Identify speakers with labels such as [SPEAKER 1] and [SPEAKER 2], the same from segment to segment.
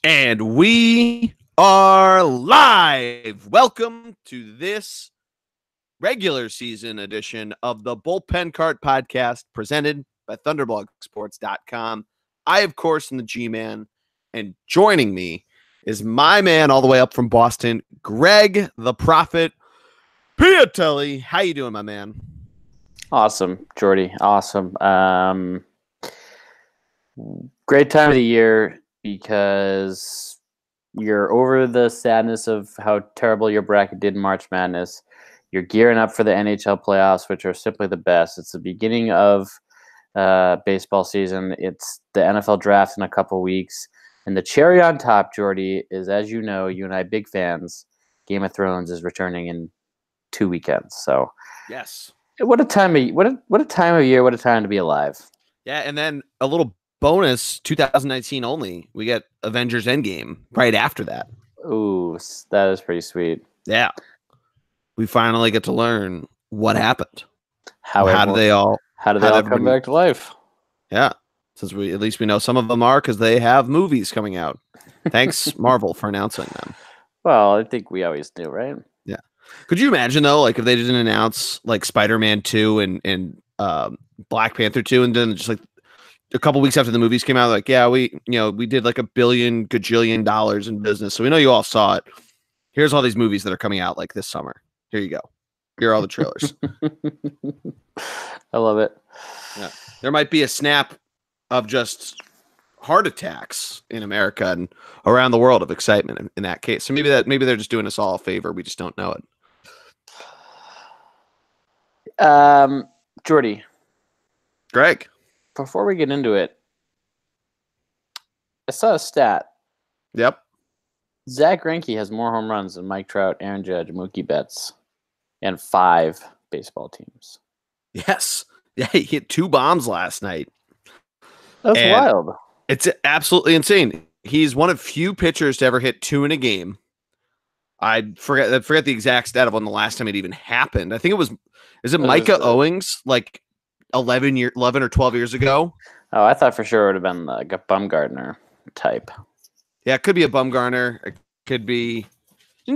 [SPEAKER 1] And we are live. Welcome to this regular season edition of the Bullpen Cart Podcast presented by ThunderblogSports.com. I, of course, am the G-Man, and joining me is my man all the way up from Boston, Greg the Prophet Piatelli. How you doing, my man?
[SPEAKER 2] Awesome, Jordy. Awesome. Great time of the year because you're over the sadness of how terrible your bracket did in March Madness. You're gearing up for the NHL playoffs, which are simply the best. It's the beginning of baseball season. It's the NFL draft in a couple weeks. And the cherry on top, Jordy, is, as you know, you and I big fans, Game of Thrones is returning in 2 weekends. So
[SPEAKER 1] yes.
[SPEAKER 2] What a time of what a time of year, what a time to be alive.
[SPEAKER 1] Yeah, and then a little bonus, 2019 only. We get Avengers Endgame right after that.
[SPEAKER 2] Ooh, that is pretty sweet.
[SPEAKER 1] Yeah. We finally get to learn what happened.
[SPEAKER 2] How did they all come back to life?
[SPEAKER 1] Yeah. Since at least we know some of them are because they have movies coming out. Thanks, Marvel, for announcing them.
[SPEAKER 2] Well, I think we always knew, right?
[SPEAKER 1] Yeah. Could you imagine though, like if they didn't announce like Spider-Man 2 and Black Panther 2, and then just like a couple weeks after the movies came out, like, yeah, we did like $1 billion gajillion dollars in business. So we know you all saw it. Here's all these movies that are coming out like this summer. Here you go. Here are all the trailers.
[SPEAKER 2] I love it.
[SPEAKER 1] Yeah. There might be a snap of just heart attacks in America and around the world of excitement in that case. So maybe they're just doing us all a favor. We just don't know
[SPEAKER 2] it. Jordy.
[SPEAKER 1] Greg.
[SPEAKER 2] Before we get into it, I saw a stat.
[SPEAKER 1] Yep.
[SPEAKER 2] Zach Greinke has more home runs than Mike Trout, Aaron Judge, Mookie Betts, and 5 baseball teams.
[SPEAKER 1] Yes. Yeah, he hit 2 bombs last night.
[SPEAKER 2] That's wild.
[SPEAKER 1] It's absolutely insane. He's one of few pitchers to ever hit 2 in a game. I forget the exact stat of when the last time it even happened. I think it was Micah Owings like 11 or 12 years ago.
[SPEAKER 2] Oh, I thought for sure it would have been like a Bumgarner type.
[SPEAKER 1] Yeah, it could be a Bumgarner. It could be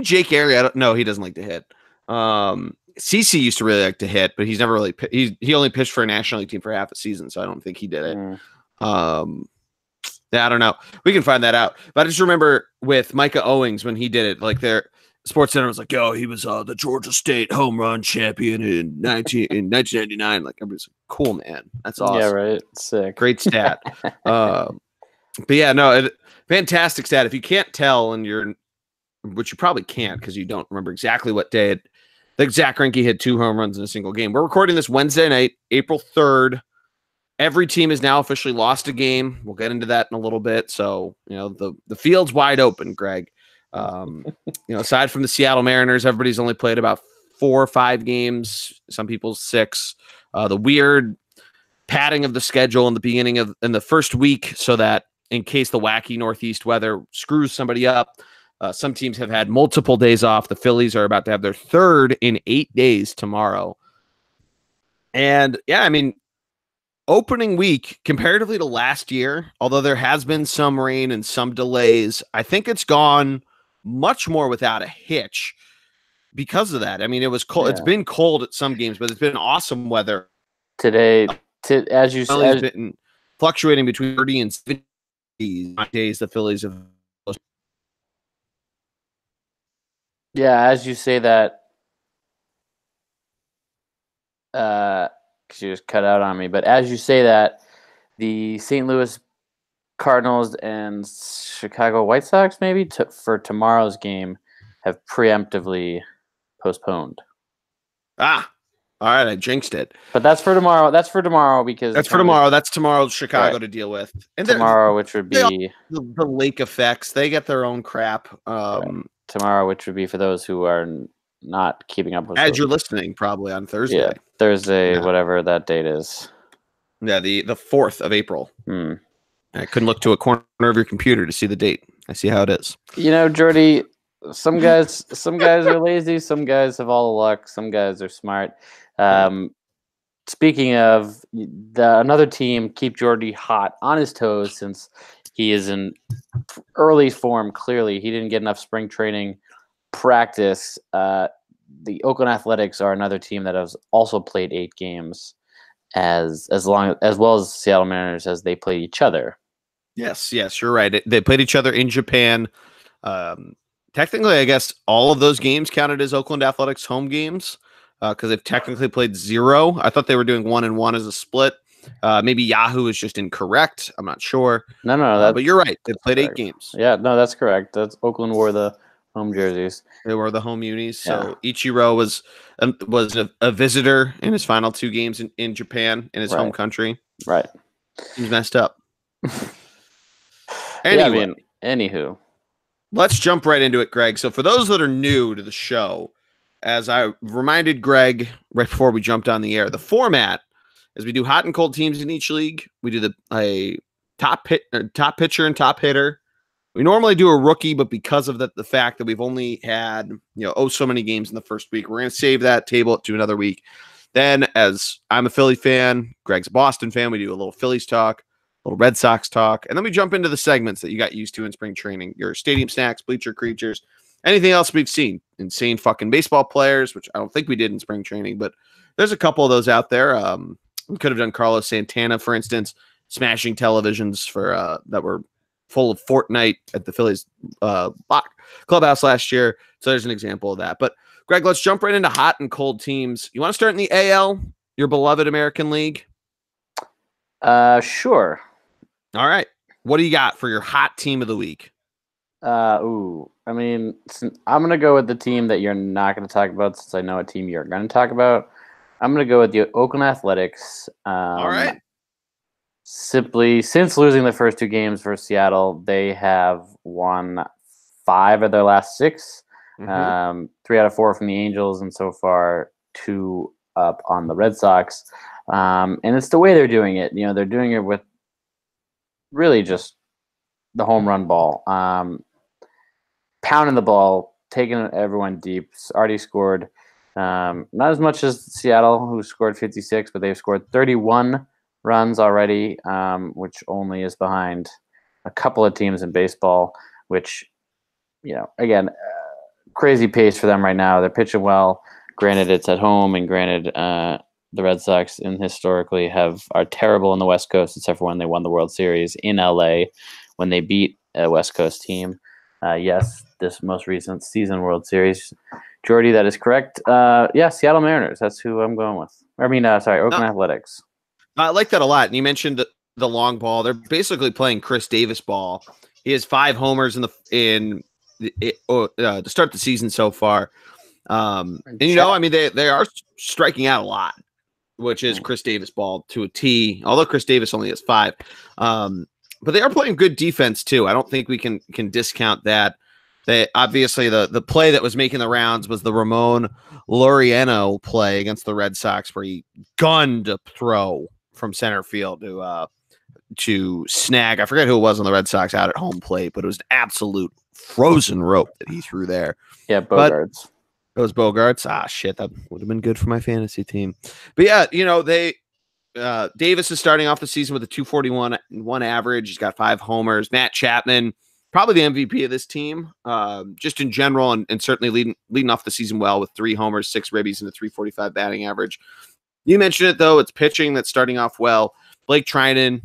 [SPEAKER 1] Jake Airy. I don't know. He doesn't like to hit. CC used to really like to hit, but he's never really. He only pitched for a National League team for half a season, so I don't think he did it. Yeah, I don't know. We can find that out. But I just remember with Micah Owings when he did it, like their Sports Center was like, "Yo, he was the Georgia State home run champion in 1999." Like, everybody's like, "Cool, man. That's awesome."
[SPEAKER 2] Yeah, right. Sick.
[SPEAKER 1] Great stat. But yeah, no, fantastic stat. If you can't tell, which you probably can't because you don't remember exactly what day I think Zach Greinke hit 2 home runs in a single game. We're recording this Wednesday night, April 3rd. Every team has now officially lost a game. We'll get into that in a little bit. So, the field's wide open, Greg. Aside from the Seattle Mariners, everybody's only played about 4 or 5 games. Some people 6. The weird padding of the schedule in the first week so that in case the wacky Northeast weather screws somebody up, some teams have had multiple days off. The Phillies are about to have their 3rd in 8 days tomorrow. And yeah, I mean, opening week, comparatively to last year, although there has been some rain and some delays, I think it's gone much more without a hitch because of that. I mean, it was cold. Yeah. It's been cold at some games, but it's been awesome weather.
[SPEAKER 2] Today, as you said,
[SPEAKER 1] been fluctuating between 30 and 70 days the Phillies have.
[SPEAKER 2] Yeah, as you say that, because you just cut out on me, but as you say that, the St. Louis Cardinals and Chicago White Sox maybe for tomorrow's game have preemptively postponed.
[SPEAKER 1] All right, I jinxed it.
[SPEAKER 2] But that's for tomorrow. That's for tomorrow because
[SPEAKER 1] that's for tomorrow. That's tomorrow's Chicago to deal with.
[SPEAKER 2] And tomorrow, which would be
[SPEAKER 1] the lake effects. They get their own crap.
[SPEAKER 2] Tomorrow, which would be for those who are not keeping up with.
[SPEAKER 1] As you're listening, probably on Thursday.
[SPEAKER 2] Yeah, Thursday, whatever that date is.
[SPEAKER 1] Yeah, the 4th of April. I couldn't look to a corner of your computer to see the date. I see how it is.
[SPEAKER 2] Jordy, some guys are lazy. Some guys have all the luck. Some guys are smart. Speaking of another team, keep Jordy hot on his toes since he is in early form. Clearly, he didn't get enough spring training practice. The Oakland Athletics are another team that has also played 8 games, as well as Seattle Mariners, as they played each other.
[SPEAKER 1] Yes, you're right. They played each other in Japan. Technically, I guess all of those games counted as Oakland Athletics home games because they've technically played 0. I thought they were doing 1-1 as a split. Maybe Yahoo is just incorrect. I'm not sure.
[SPEAKER 2] No,
[SPEAKER 1] but you're right. They played
[SPEAKER 2] correct.
[SPEAKER 1] 8 games.
[SPEAKER 2] Yeah, no, that's correct. That's Oakland wore the home jerseys.
[SPEAKER 1] They were the home unis. So Ichiro was a visitor in his final 2 games in Japan, in his home country.
[SPEAKER 2] Right.
[SPEAKER 1] He's messed up. Anyway,
[SPEAKER 2] anywho.
[SPEAKER 1] Let's jump right into it, Greg. So for those that are new to the show, as I reminded Greg right before we jumped on the air, the format is we do hot and cold teams in each league. We do a top pitcher and top hitter. We normally do a rookie, but because of the fact that we've only had so many games in the first week, we're going to save that table to another week. Then, as I'm a Philly fan, Greg's a Boston fan, we do a little Phillies talk, a little Red Sox talk, and then we jump into the segments that you got used to in spring training. Your stadium snacks, bleacher creatures, anything else we've seen. Insane fucking baseball players, which I don't think we did in spring training, but there's a couple of those out there. We could have done Carlos Santana, for instance, smashing televisions for that were full of Fortnite at the Phillies clubhouse last year. So there's an example of that. But Greg, let's jump right into hot and cold teams. You want to start in the AL, your beloved American League?
[SPEAKER 2] Sure.
[SPEAKER 1] All right. What do you got for your hot team of the week?
[SPEAKER 2] I mean, I'm going to go with the team that you're not going to talk about, since I know a team you're going to talk about. I'm going to go with the Oakland Athletics.
[SPEAKER 1] All right.
[SPEAKER 2] Simply, since losing the first 2 games for Seattle, they have won 5 of their last 6. 3 out of 4 from the Angels, and so far 2 up on the Red Sox. And it's the way they're doing it. They're doing it with really just the home run ball, pounding the ball, taking everyone deep. Already scored not as much as Seattle, who scored 56, but they've scored 31 runs already, which only is behind a couple of teams in baseball, which, again, crazy pace for them right now. They're pitching well. Granted, it's at home, and granted, the Red Sox historically are terrible on the West Coast, except for when they won the World Series in LA, when they beat a West Coast team. Yes, this most recent season World Series. Jordy, that is correct. Seattle Mariners. That's who I'm going with. Oakland Athletics.
[SPEAKER 1] I like that a lot. And you mentioned the long ball. They're basically playing Chris Davis ball. He has 5 homers to start the season so far. And they are striking out a lot, which is Chris Davis ball to a T, although Chris Davis only has 5. But they are playing good defense too. I don't think we can discount that. They obviously the play that was making the rounds was the Ramon Laureano play against the Red Sox, where he gunned a throw from center field to snag. I forget who it was on the Red Sox out at home plate, but it was an absolute frozen rope that he threw there.
[SPEAKER 2] Yeah, Bogarts.
[SPEAKER 1] It was Bogarts. Ah, shit, that would have been good for my fantasy team. But yeah, they Davis is starting off the season with a 241 average. He's got 5 homers. Matt Chapman, probably the MVP of this team, just in general, and certainly leading off the season well with 3 homers, 6 ribbies, and a 345 batting average. You mentioned it, though. It's pitching that's starting off well. Blake Trinan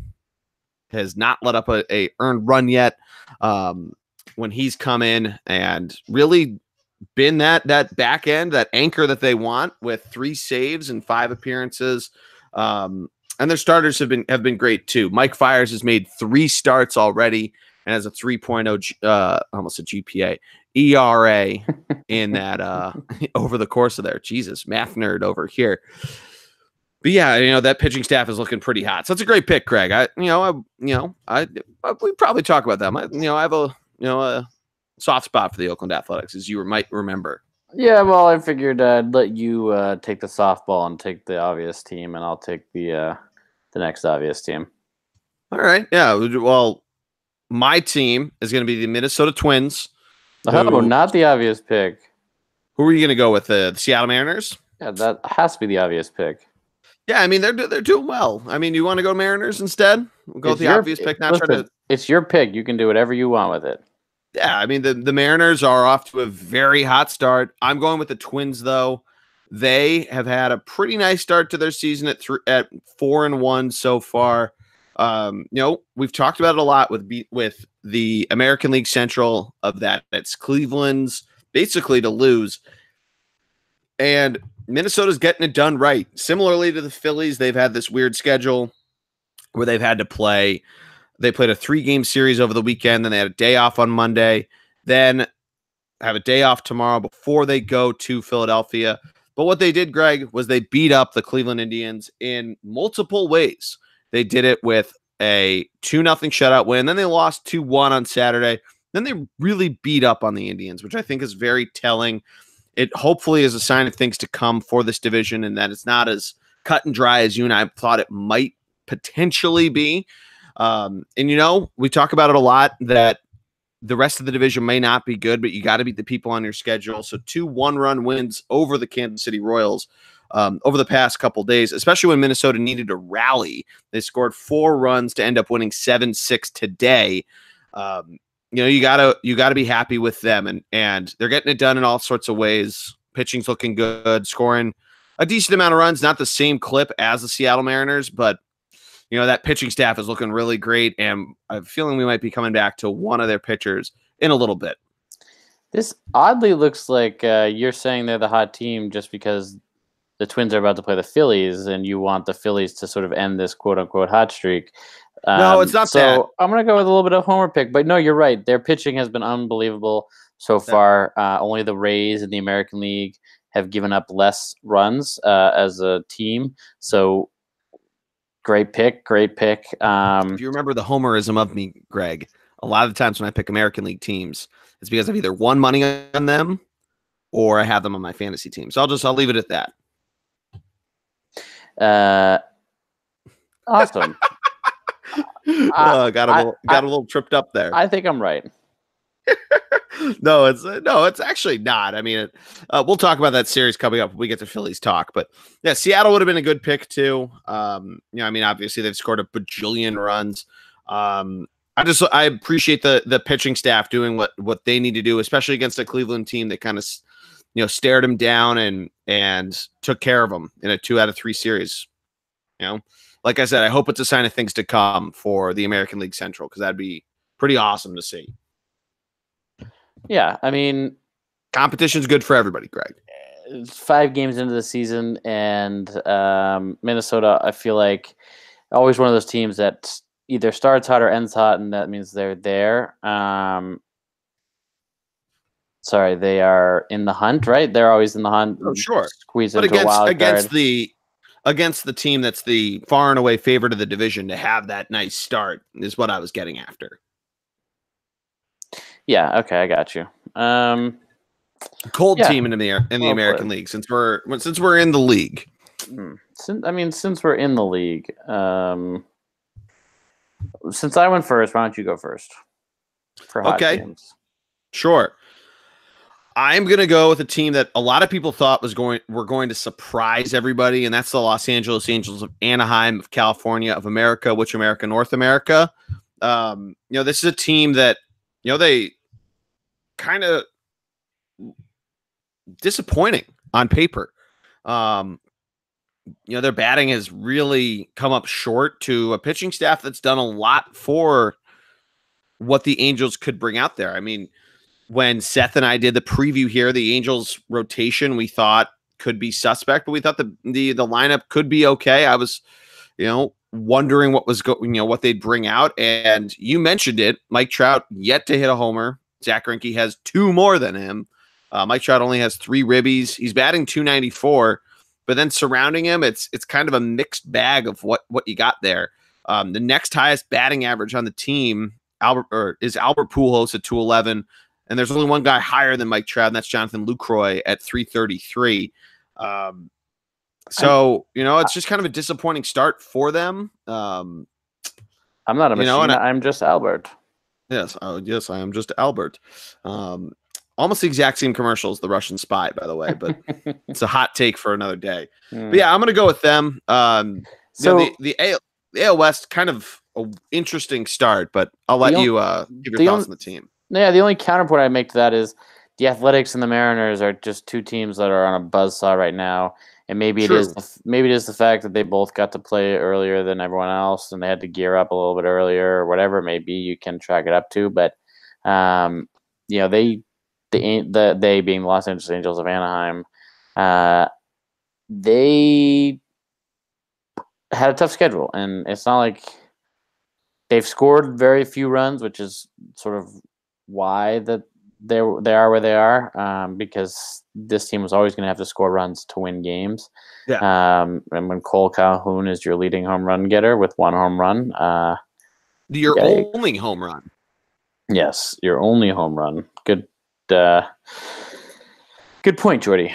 [SPEAKER 1] has not let up a earned run yet when he's come in and really been that back end, that anchor that they want, with 3 saves and 5 appearances. And their starters have been great too. Mike Fiers has made 3 starts already and has a 3.0 almost a GPA ERA in that over the course of there. Jesus, math nerd over here. But yeah, that pitching staff is looking pretty hot. So it's a great pick, Craig. We probably talk about them. I have a soft spot for the Oakland Athletics, as you might remember.
[SPEAKER 2] Yeah, well, I figured I'd let you take the softball and take the obvious team, and I'll take the next obvious team.
[SPEAKER 1] All right. Yeah. Well, my team is going to be the Minnesota Twins.
[SPEAKER 2] Oh, not the obvious pick.
[SPEAKER 1] Who are you going to go with? The Seattle Mariners?
[SPEAKER 2] Yeah, that has to be the obvious pick.
[SPEAKER 1] Yeah, I mean, they're doing well. I mean, you want to go Mariners instead? We'll go with the obvious pick. Not try to.
[SPEAKER 2] It's your pick. You can do whatever you want with it.
[SPEAKER 1] Yeah, I mean the Mariners are off to a very hot start. I'm going with the Twins though. They have had a pretty nice start to their season at 4-1 so far. We've talked about it a lot with the American League Central of that. It's Cleveland's basically to lose. And Minnesota's getting it done right. Similarly to the Phillies, they've had this weird schedule where they've had to play. They played a 3-game series over the weekend. Then they had a day off on Monday. Then have a day off tomorrow before they go to Philadelphia. But what they did, Greg, was they beat up the Cleveland Indians in multiple ways. They did it with a 2-0 shutout win. Then they lost 2-1 on Saturday. Then they really beat up on the Indians, which I think is very telling. It hopefully is a sign of things to come for this division and that it's not as cut and dry as you and I thought it might potentially be. We talk about it a lot that the rest of the division may not be good, but you got to beat the people on your schedule. So 2 one-run wins over the Kansas City Royals over the past couple days, especially when Minnesota needed to rally. They scored 4 runs to end up winning 7-6 today. You gotta be happy with them, and they're getting it done in all sorts of ways. Pitching's looking good, scoring a decent amount of runs, not the same clip as the Seattle Mariners, but that pitching staff is looking really great, and I'm feeling we might be coming back to one of their pitchers in a little bit.
[SPEAKER 2] This oddly looks like you're saying they're the hot team just because the Twins are about to play the Phillies, and you want the Phillies to sort of end this quote-unquote hot streak.
[SPEAKER 1] No, it's not
[SPEAKER 2] so
[SPEAKER 1] that.
[SPEAKER 2] I'm going to go with a little bit of homer pick. But no, you're right. Their pitching has been unbelievable so far. Only the Rays in the American League have given up less runs as a team. So great pick.
[SPEAKER 1] If you remember the homerism of me, Greg, a lot of the times when I pick American League teams, it's because I've either won money on them or I have them on my fantasy team. So I'll leave it at that.
[SPEAKER 2] Awesome.
[SPEAKER 1] Got a little tripped up there.
[SPEAKER 2] I think I'm right.
[SPEAKER 1] No, it's actually not. I mean, we'll talk about that series coming up when we get to Phillies talk. But yeah, Seattle would have been a good pick too. Obviously they've scored a bajillion runs. I appreciate the pitching staff doing what they need to do, especially against a Cleveland team that kind of stared them down and took care of them in a 2 out of 3 series. Like I said, I hope it's a sign of things to come for the American League Central because that'd be pretty awesome to see.
[SPEAKER 2] Yeah, I mean,
[SPEAKER 1] competition's good for everybody, Greg.
[SPEAKER 2] 5 games into the season, and Minnesota, I feel like, always one of those teams that either starts hot or ends hot, and that means they're there. They are in the hunt, right? They're always in the hunt.
[SPEAKER 1] Oh, sure.
[SPEAKER 2] Squeeze into a wild card.
[SPEAKER 1] Against the team that's the far and away favorite of the division to have that nice start is what I was getting after.
[SPEAKER 2] Yeah, okay, I got you.
[SPEAKER 1] Cold team in the American League since we're in the league.
[SPEAKER 2] Since we're in the league, since I went first, why don't you go first for hot teams?
[SPEAKER 1] Sure. I'm going to go with a team that a lot of people thought were going to surprise everybody, and that's the Los Angeles Angels of Anaheim, of California, of America, which America, North America. This is a team that, they kind of disappointing on paper. Their batting has really come up short to a pitching staff that's done a lot for what the Angels could bring out there. I mean, when Seth and I did the preview here, the Angels rotation we thought could be suspect, but we thought the lineup could be okay. I was, wondering what they'd bring out, and you mentioned it. Mike Trout yet to hit a homer. Zach Greinke has 2 more than him. Mike Trout only has 3 ribbies. He's batting .294, but then surrounding him, it's kind of a mixed bag of what you got there. The next highest batting average on the team is Albert Pujols at .211. And there's only one guy higher than Mike Trout, and that's Jonathan Lucroy at .333. It's just kind of a disappointing start for them. I'm
[SPEAKER 2] not a machine. I'm just Albert.
[SPEAKER 1] Yes. Oh, yes, I am just Albert. Almost the exact same commercial as the Russian spy, by the way, but it's a hot take for another day. But yeah, I'm going to go with them. The AL West kind of a interesting start, but I'll let you give your thoughts on the team.
[SPEAKER 2] Yeah, the only counterpoint I make to that is the Athletics and the Mariners are just two teams that are on a buzzsaw right now, and maybe it is the fact that they both got to play earlier than everyone else, and they had to gear up a little bit earlier, or whatever it may be. You can track it up to, but they being the Los Angeles Angels of Anaheim, they had a tough schedule, and it's not like they've scored very few runs, which is sort of why that they are where they are, because this team was always going to have to score runs to win games.
[SPEAKER 1] Yeah.
[SPEAKER 2] And when Cole Calhoun is your leading home run getter with 1 home run,
[SPEAKER 1] your only home run.
[SPEAKER 2] Yes, your only home run. Good point, Jordy.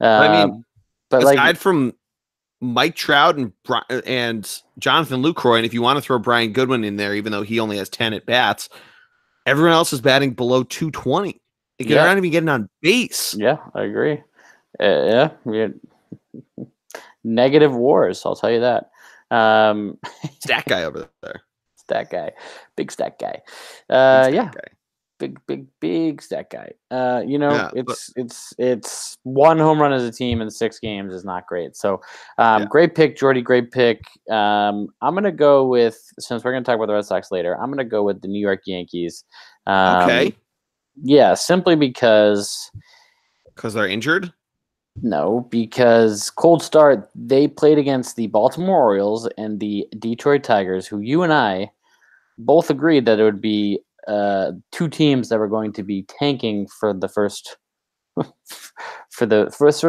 [SPEAKER 1] I mean,
[SPEAKER 2] but
[SPEAKER 1] aside from Mike Trout and Jonathan Lucroy, and if you want to throw Brian Goodwin in there, even though he only has 10 at bats, everyone else is batting below 220. They're not even getting on base.
[SPEAKER 2] Yeah, I agree. We had negative wars, I'll tell you that.
[SPEAKER 1] Stat guy over there.
[SPEAKER 2] Stat guy. Big stat guy. Big stat guy. It's 1 home run as a team in 6 games is not great. So great pick, Jordy. Great pick. I'm gonna go with, since we're gonna talk about the Red Sox later, I'm gonna go with the New York Yankees.
[SPEAKER 1] Okay.
[SPEAKER 2] Yeah, simply because
[SPEAKER 1] they're injured?
[SPEAKER 2] No, because cold start, they played against the Baltimore Orioles and the Detroit Tigers, who you and I both agreed that it would be 2 teams that were going to be tanking for the first first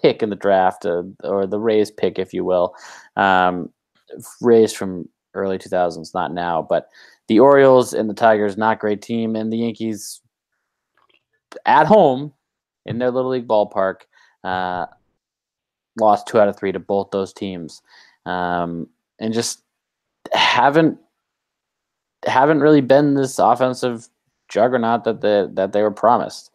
[SPEAKER 2] pick in the draft, or the Rays pick, if you will. Rays from early 2000s, not now, but the Orioles and the Tigers, not great team, and the Yankees at home in their Little League ballpark lost 2 out of 3 to both those teams, and just haven't really been this offensive juggernaut that they were promised.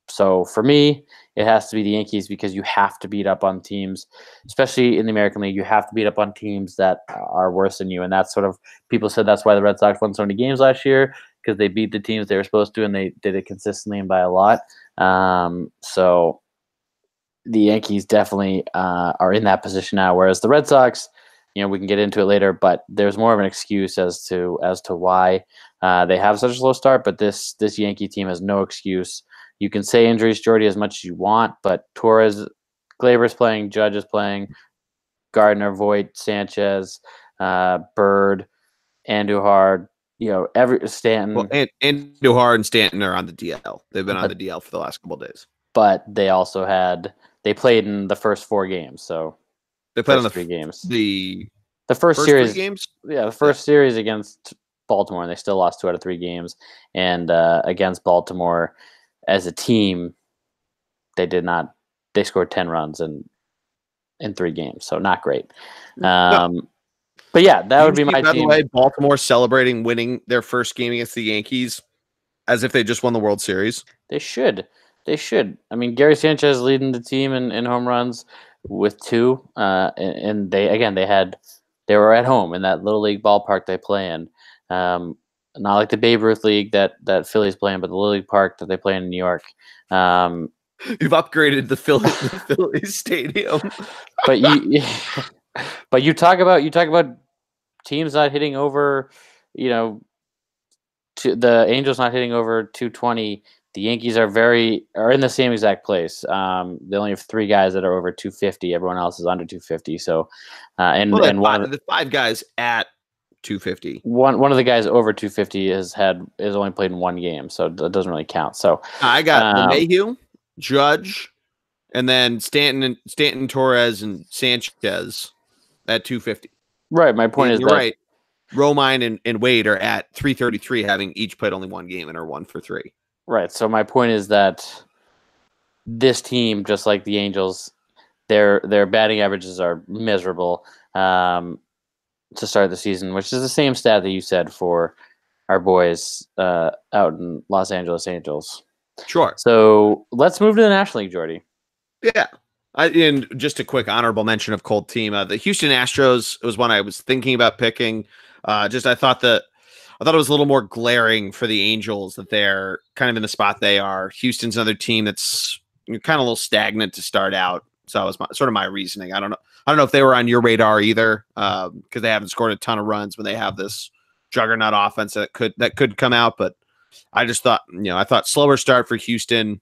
[SPEAKER 2] So for me, it has to be the Yankees, because you have to beat up on teams, especially in the American League. You have to beat up on teams that are worse than you, and that's sort of, people said that's why the Red Sox won so many games last year, because they beat the teams they were supposed to, and they did it consistently and by a lot. So the Yankees definitely are in that position now, whereas the Red Sox, we can get into it later, but there's more of an excuse as to why they have such a slow start. But this Yankee team has no excuse. You can say injuries, Jordy, as much as you want, but Torres, Glaber's playing, Judge is playing, Gardner, Voit, Sanchez, Bird, Andujar, Stanton.
[SPEAKER 1] Well, Andujar and Stanton are on the DL. They've been on the DL for the last couple of days.
[SPEAKER 2] But they also they played in the first 4 games, so
[SPEAKER 1] they played on the
[SPEAKER 2] 3 games.
[SPEAKER 1] The
[SPEAKER 2] first series
[SPEAKER 1] 3 games.
[SPEAKER 2] Yeah, the first series against Baltimore, and they still lost 2 out of 3 games. And against Baltimore, as a team, they did not. They scored 10 runs in 3 games, so not great. But yeah, that would be my team. By the way,
[SPEAKER 1] Baltimore celebrating winning their first game against the Yankees as if they just won the World Series.
[SPEAKER 2] They should. I mean, Gary Sanchez leading the team in home runs with 2, and they were at home in that Little League ballpark they play in. Not like the Babe Ruth League that Philly's playing, but the Little League park that they play in New York.
[SPEAKER 1] You've upgraded the Phillies stadium.
[SPEAKER 2] But you talk about teams not hitting over, the Angels not hitting over 220. The Yankees are in the same exact place. They only have 3 guys that are over 250. Everyone else is under 250. So, one of
[SPEAKER 1] the 5 guys at 250.
[SPEAKER 2] One of the guys over 250 has only played in 1 game, so it doesn't really count. So
[SPEAKER 1] I got LeMahieu, Judge, and then Stanton, Torres, and Sanchez at 250.
[SPEAKER 2] Right. My point is
[SPEAKER 1] you're right. Romine and Wade are at 333, having each played only 1 game and are 1 for 3.
[SPEAKER 2] Right. So my point is that this team, just like the Angels, their batting averages are miserable to start the season, which is the same stat that you said for our boys out in Los Angeles Angels.
[SPEAKER 1] Sure.
[SPEAKER 2] So let's move to the National League, Jordy.
[SPEAKER 1] Yeah. And just a quick honorable mention of cold team. The Houston Astros was one I was thinking about picking. I thought it was a little more glaring for the Angels that they're kind of in the spot they are. Houston's another team that's kind of a little stagnant to start out. So that was sort of my reasoning. I don't know if they were on your radar either, because they haven't scored a ton of runs when they have this juggernaut offense that could come out. But I just thought, I thought slower start for Houston,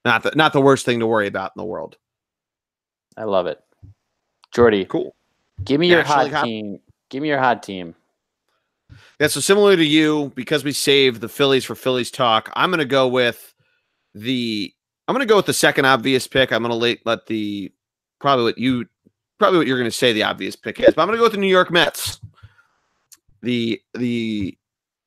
[SPEAKER 1] not the worst thing to worry about in the world.
[SPEAKER 2] I love it. Jordy,
[SPEAKER 1] cool.
[SPEAKER 2] Give me your hot team. Give me your hot team.
[SPEAKER 1] Yeah, so similar to you, because we saved the Phillies for Phillies talk, I'm going to go with the second obvious pick. I'm going to let the probably what you're going to say the obvious pick is, but I'm going to go with the New York Mets, the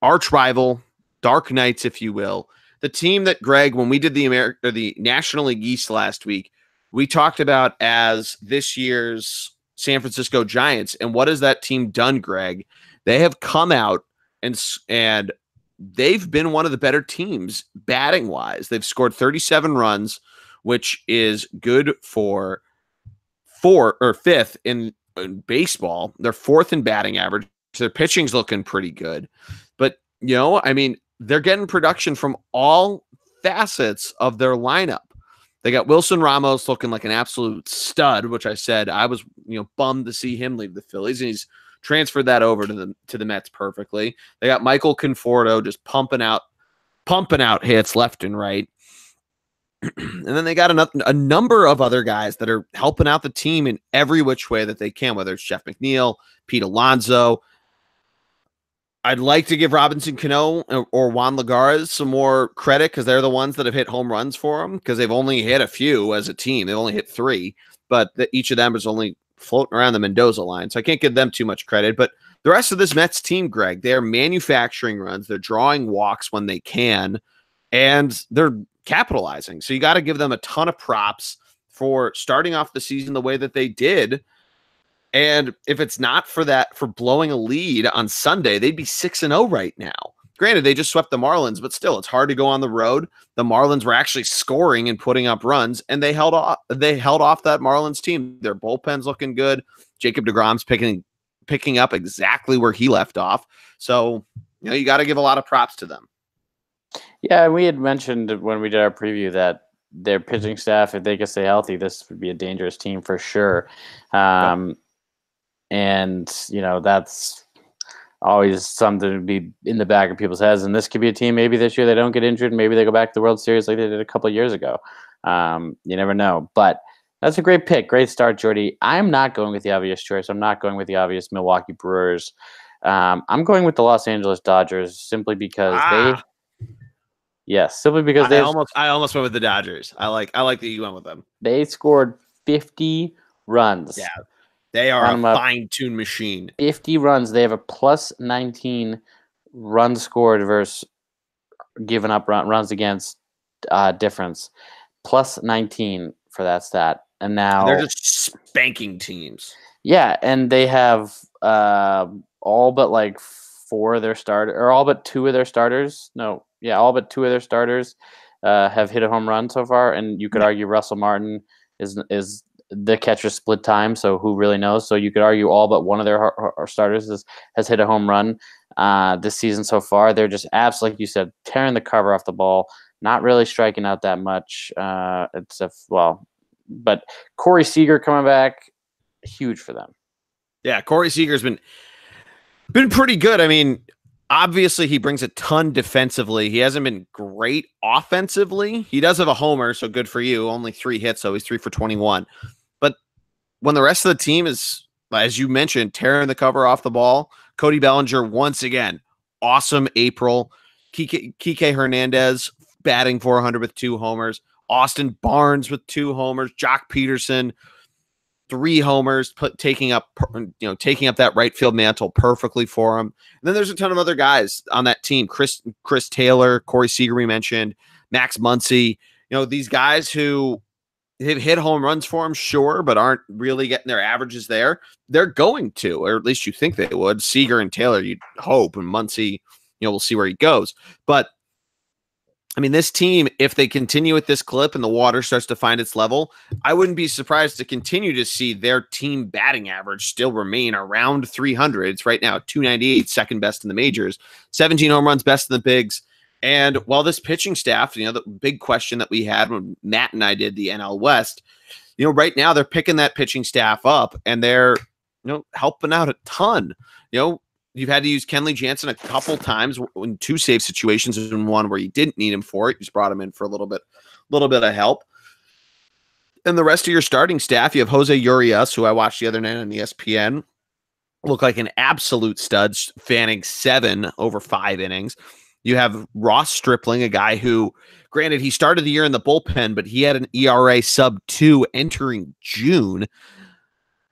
[SPEAKER 1] arch rival, Dark Knights, if you will, the team that Greg, when we did the National League East last week, we talked about as this year's San Francisco Giants. And what has that team done, Greg? They have come out and they've been one of the better teams batting wise. They've scored 37 runs, which is good for fifth in baseball. They're fourth in batting average. Their pitching's looking pretty good. But, they're getting production from all facets of their lineup. They got Wilson Ramos looking like an absolute stud, which I said I was, bummed to see him leave the Phillies, and he's transferred that over to the Mets perfectly. They got Michael Conforto just pumping out hits left and right. And then they got a number of other guys that are helping out the team in every which way that they can, whether it's Jeff McNeil, Pete Alonso. I'd like to give Robinson Cano or Juan Lagares some more credit because they're the ones that have hit home runs for them, because they've only hit a few as a team. They've only hit 3, but each of them is only floating around the Mendoza line. So I can't give them too much credit. But the rest of this Mets team, Greg, they're manufacturing runs. They're drawing walks when they can, and they're capitalizing. So you got to give them a ton of props for starting off the season the way that they did. And if it's not for blowing a lead on Sunday, they'd be 6-0 right now. Granted, they just swept the Marlins, but still, it's hard to go on the road. The Marlins were actually scoring and putting up runs, and they held off that Marlins team. Their bullpen's looking good. Jacob deGrom's picking up exactly where he left off. So, you got to give a lot of props to them.
[SPEAKER 2] Yeah, we had mentioned when we did our preview that their pitching staff, if they could stay healthy, this would be a dangerous team for sure. And, that's always something to be in the back of people's heads. And this could be a team, maybe this year they don't get injured. Maybe they go back to the World Series like they did a couple of years ago. You never know. But that's a great pick. Great start, Jordy. I'm not going with the obvious choice. I'm not going with the obvious Milwaukee Brewers. I'm going with the Los Angeles Dodgers simply because I
[SPEAKER 1] almost went with the Dodgers. I like that you went with them.
[SPEAKER 2] They scored 50 runs.
[SPEAKER 1] Yeah. They are a fine-tuned machine.
[SPEAKER 2] 50 runs. They have a plus 19 runs scored versus given up runs against difference. Plus 19 for that stat. And now
[SPEAKER 1] they're just spanking teams.
[SPEAKER 2] Yeah, and they have all but like 4 of their starters, or all but 2 of their starters. No, yeah, all but 2 of their starters have hit a home run so far. And you could argue Russell Martin is the catcher split time, so who really knows? So you could argue all but one of their starters has hit a home run this season so far. They're just absolutely, like you said, tearing the cover off the ball, not really striking out that much. But Corey Seager coming back, huge for them.
[SPEAKER 1] Yeah, Corey Seager's been pretty good. I mean, obviously he brings a ton defensively. He hasn't been great offensively. He does have a homer, so good for you. Only 3 hits, so he's 3 for 21. When the rest of the team is, as you mentioned, tearing the cover off the ball, Cody Bellinger, once again, awesome April. Kike Hernandez batting 400 with 2 homers. Austin Barnes with 2 homers. Jock Peterson, 3 homers, taking up that right field mantle perfectly for him. And then there's a ton of other guys on that team. Chris Taylor, Corey Seager, we mentioned, Max Muncy. These guys who have hit home runs for him, sure, but aren't really getting their averages there. They're going to, or at least you think they would. Seager and Taylor, you'd hope, and Muncy, we'll see where he goes. But I mean, this team, if they continue with this clip and the water starts to find its level, I wouldn't be surprised to continue to see their team batting average still remain around 300. It's right now 298, second best in the majors, 17 home runs, best in the bigs. And while this pitching staff, the big question that we had when Matt and I did the NL West, right now they're picking that pitching staff up and they're, helping out a ton. You've had to use Kenley Jansen a couple times in 2 save situations and one where you didn't need him for it. You just brought him in for a little bit of help. And the rest of your starting staff, you have Jose Urias, who I watched the other night on ESPN, look like an absolute stud, fanning 7 over 5 innings. You have Ross Stripling, a guy who, granted, he started the year in the bullpen, but he had an ERA sub-2 entering June.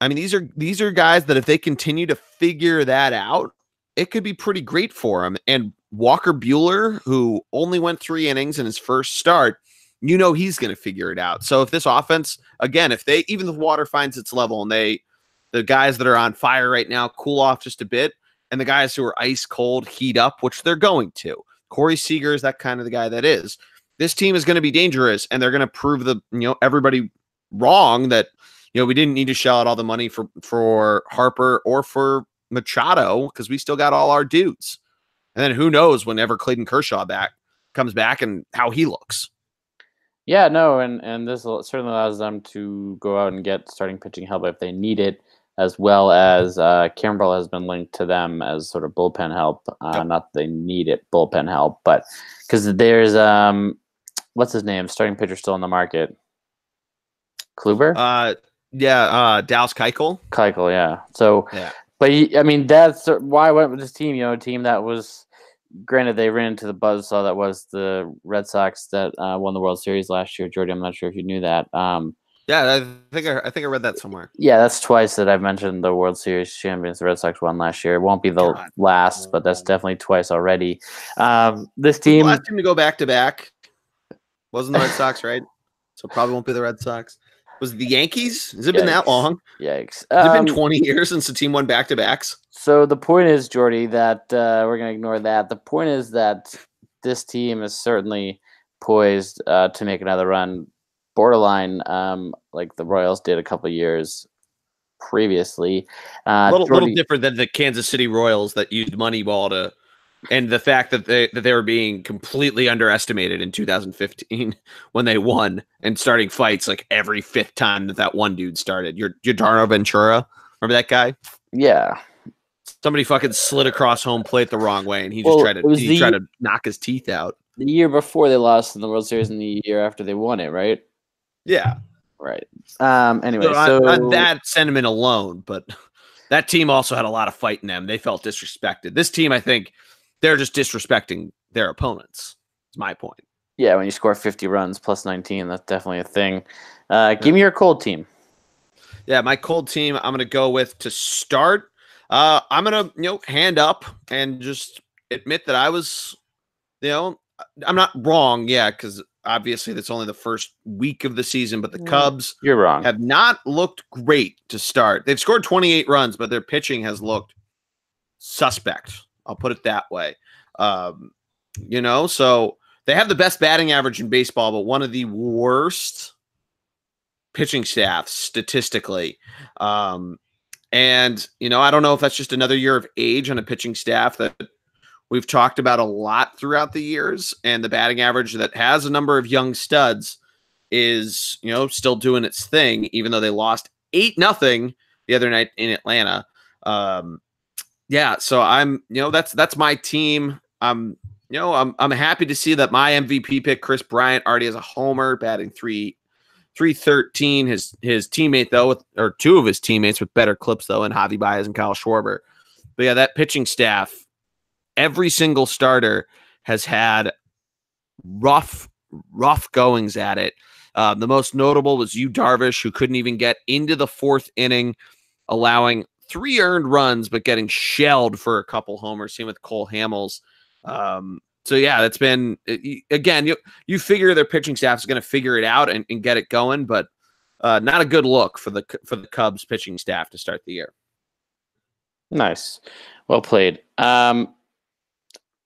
[SPEAKER 1] I mean, these are guys that if they continue to figure that out, it could be pretty great for them. And Walker Buehler, who only went 3 innings in his first start, he's going to figure it out. So if this offense, again, even the water finds its level and the guys that are on fire right now cool off just a bit, and the guys who are ice cold heat up, which they're going to. Corey Seager is that kind of the guy that is. This team is going to be dangerous, and they're going to prove everybody wrong that we didn't need to shell out all the money for Harper or for Machado because we still got all our dudes. And then who knows whenever Clayton Kershaw comes back and how he looks.
[SPEAKER 2] Yeah, no, and this certainly allows them to go out and get starting pitching help if they need it, as well as Kimbrel has been linked to them as sort of bullpen help.
[SPEAKER 1] Yep.
[SPEAKER 2] Not that they need it, bullpen help, but because there's what's his name? Starting pitcher still in the market. Kluber?
[SPEAKER 1] Dallas Keuchel.
[SPEAKER 2] Keuchel, yeah. So,
[SPEAKER 1] yeah.
[SPEAKER 2] But I mean, that's why I went with this team. A team that was, granted, they ran into the buzzsaw that was the Red Sox that won the World Series last year. Jordy, I'm not sure if you knew that.
[SPEAKER 1] Yeah, I think I read that somewhere.
[SPEAKER 2] Yeah, that's twice that I've mentioned the World Series champions the Red Sox won last year. It won't be the last, but that's definitely twice already. This team,
[SPEAKER 1] the last team to go back to back wasn't the Red Sox, right? So probably won't be the Red Sox. Was it the Yankees? Has it been that long?
[SPEAKER 2] Yikes!
[SPEAKER 1] Has it been 20 years since the team won back to backs?
[SPEAKER 2] So the point is, Jordy, that we're going to ignore that. The point is that this team is certainly poised to make another run, borderline like the Royals did a couple of years previously.
[SPEAKER 1] A little different than the Kansas City Royals that used Moneyball to, and the fact that they were being completely underestimated in 2015 when they won and starting fights like every 5th time that one dude started. Giordano Ventura, remember that guy?
[SPEAKER 2] Yeah.
[SPEAKER 1] Somebody fucking slid across home plate the wrong way, and he just tried to knock his teeth out.
[SPEAKER 2] The year before they lost in the World Series, and the year after they won it, right?
[SPEAKER 1] Yeah.
[SPEAKER 2] Right. Anyway,
[SPEAKER 1] so on that sentiment alone, but that team also had a lot of fight in them. They felt disrespected. This team, I think, they're just disrespecting their opponents. Is my point.
[SPEAKER 2] Yeah, when you score 50 runs plus 19, that's definitely a thing. Give me your cold team.
[SPEAKER 1] Yeah, my cold team. I'm going to go with to start. I'm going to hand up and just admit that I was, I'm not wrong. Yeah, because obviously that's only the first week of the season, but the Cubs,
[SPEAKER 2] you're wrong,
[SPEAKER 1] have not looked great to start. They've scored 28 runs, but their pitching has looked suspect. I'll put it that way. So they have the best batting average in baseball, but one of the worst pitching staffs statistically. And I don't know if that's just another year of age on a pitching staff that we've talked about a lot throughout the years, and the batting average that has a number of young studs is, still doing its thing, even though they lost 8-0 the other night in Atlanta. So I'm, that's my team. I'm happy to see that my MVP pick, Chris Bryant, already has a homer, batting 313. His teammate though, or 2 of his teammates with better clips though, and Javi Baez and Kyle Schwarber. But yeah, that pitching staff, every single starter has had rough goings at it. The most notable was Yu Darvish, who couldn't even get into the 4th inning, allowing 3 earned runs, but getting shelled for a couple homers. Same with Cole Hamels. So yeah, that's been, again, you figure their pitching staff is going to figure it out and get it going, but not a good look for the Cubs pitching staff to start the year.
[SPEAKER 2] Nice. Well played.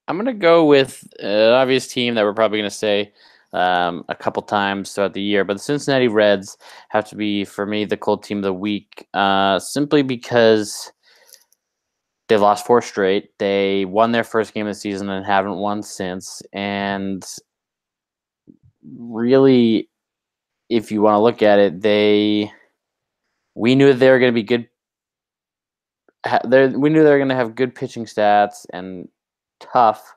[SPEAKER 2] I'm going to go with an obvious team that we're probably going to say a couple times throughout the year, but the Cincinnati Reds have to be, for me, the cold team of the week, simply because they've lost 4 straight. They won their first game of the season and haven't won since. And really, if you want to look at it, we knew they were going to be good. We knew they were going to have good pitching stats and tough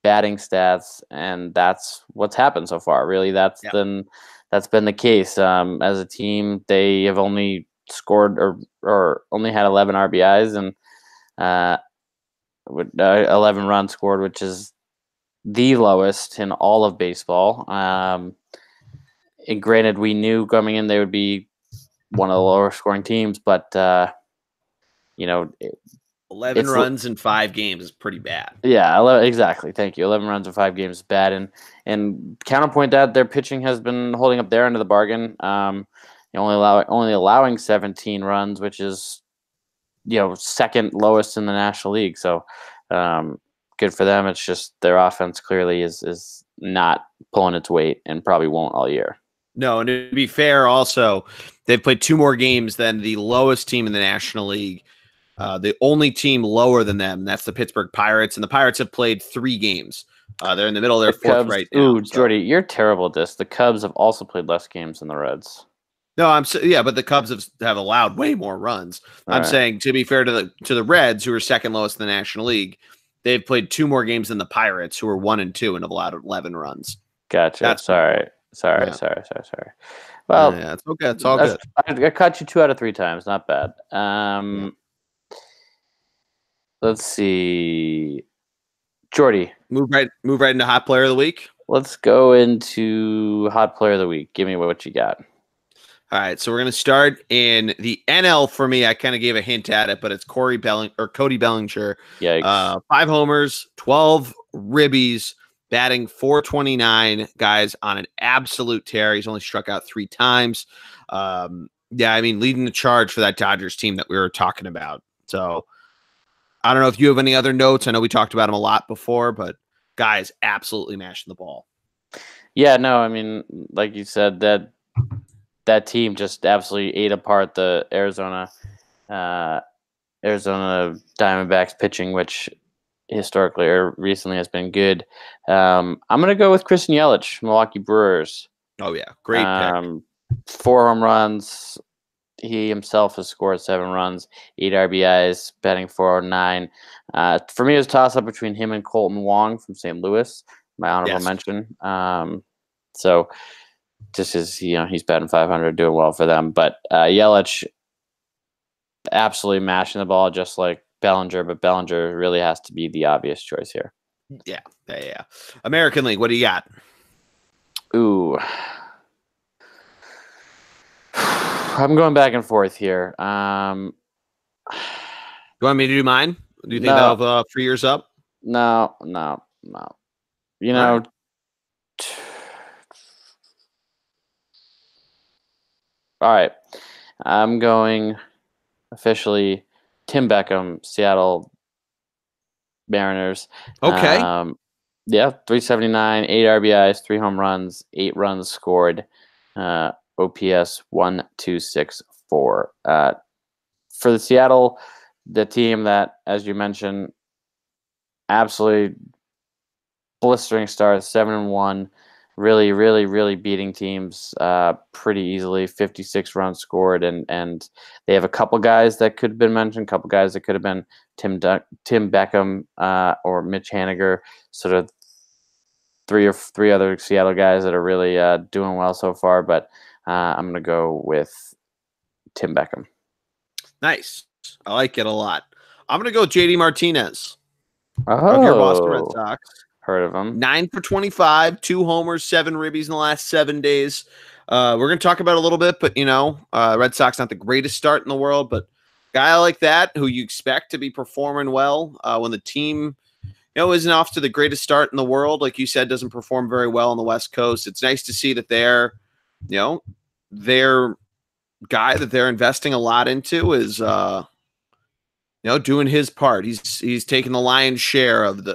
[SPEAKER 2] batting stats, and that's what's happened so far. Really, that's been the case. As a team, they have only scored or only had 11 RBIs and 11 runs scored, which is the lowest in all of baseball. And granted, we knew coming in they would be one of the lower scoring teams, but
[SPEAKER 1] 11 runs in 5 games is pretty bad.
[SPEAKER 2] Yeah, exactly. Thank you. 11 runs in 5 games is bad, and counterpoint that their pitching has been holding up their end of the bargain. Only allowing 17 runs, which is second lowest in the National League. So good for them. It's just their offense clearly is not pulling its weight and probably won't all year.
[SPEAKER 1] No, and to be fair, also they've played 2 more games than the lowest team in the National League. The only team lower than them, that's the Pittsburgh Pirates, and the Pirates have played 3 games. They're in the middle of their 4th right now.
[SPEAKER 2] Ooh, Jordy, you're terrible at this. The Cubs have also played less games than the Reds.
[SPEAKER 1] No, but the Cubs have allowed way more runs. I'm saying, to be fair to the Reds, who are second lowest in the National League, they've played 2 more games than the Pirates, who are 1-2 and have allowed 11 runs.
[SPEAKER 2] Gotcha. Sorry. Well,
[SPEAKER 1] yeah, it's okay. It's all good.
[SPEAKER 2] I caught you 2 out of 3 times. Not bad. Let's see, Jordy.
[SPEAKER 1] Move right into hot player of the week.
[SPEAKER 2] Let's go into hot player of the week. Give me what you got.
[SPEAKER 1] All right, so we're going to start in the NL for me. I kind of gave a hint at it, but it's Cody Bellinger.
[SPEAKER 2] Yeah.
[SPEAKER 1] 5 homers, 12 ribbies, batting .429, guys, on an absolute tear. He's only struck out 3 times. Leading the charge for that Dodgers team that we were talking about. So I don't know if you have any other notes. I know we talked about him a lot before, but guys, absolutely mashing the ball.
[SPEAKER 2] Yeah, no, I mean, like you said, that team just absolutely ate apart the Arizona Diamondbacks pitching, which historically or recently has been good. I'm going to go with Christian Yelich, Milwaukee Brewers.
[SPEAKER 1] Oh, yeah. Great pick.
[SPEAKER 2] 4 home runs. He himself has scored 7 runs, 8 RBIs, batting .409. For me, it was a toss-up between him and Colton Wong from St. Louis, my honorable mention. So just as he's batting .500, doing well for them. But Yelich absolutely mashing the ball just like Bellinger, but Bellinger really has to be the obvious choice here.
[SPEAKER 1] Yeah. American League, what do you got?
[SPEAKER 2] Ooh. I'm going back and forth here.
[SPEAKER 1] You want me to do mine? Do you think that'll free yours up?
[SPEAKER 2] No. All right. I'm going officially Tim Seattle Mariners.
[SPEAKER 1] Okay.
[SPEAKER 2] 379, 8 RBIs, 3 home runs, 8 runs scored. OPS 1264. For the Seattle, the team that, as you mentioned, absolutely blistering starts, 7-1, really beating teams pretty easily. 56 runs scored, and they have a couple guys that could have been mentioned, a couple guys that could have been Tim Beckham or Mitch Haniger, sort of three other Seattle guys that are really doing well so far, but I'm going to go with Tim Beckham.
[SPEAKER 1] Nice. I like it a lot. I'm going to go with JD Martinez.
[SPEAKER 2] Oh,
[SPEAKER 1] of your Boston Red Sox.
[SPEAKER 2] Heard of him.
[SPEAKER 1] 9 for 25, 2 homers, 7 ribbies in the last 7 days. We're going to talk about it a little bit, but, Red Sox not the greatest start in the world, but guy like that who you expect to be performing well when the team isn't off to the greatest start in the world, like you said, doesn't perform very well on the West Coast. It's nice to see that their guy that they're investing a lot into is doing his part. He's taking the lion's share of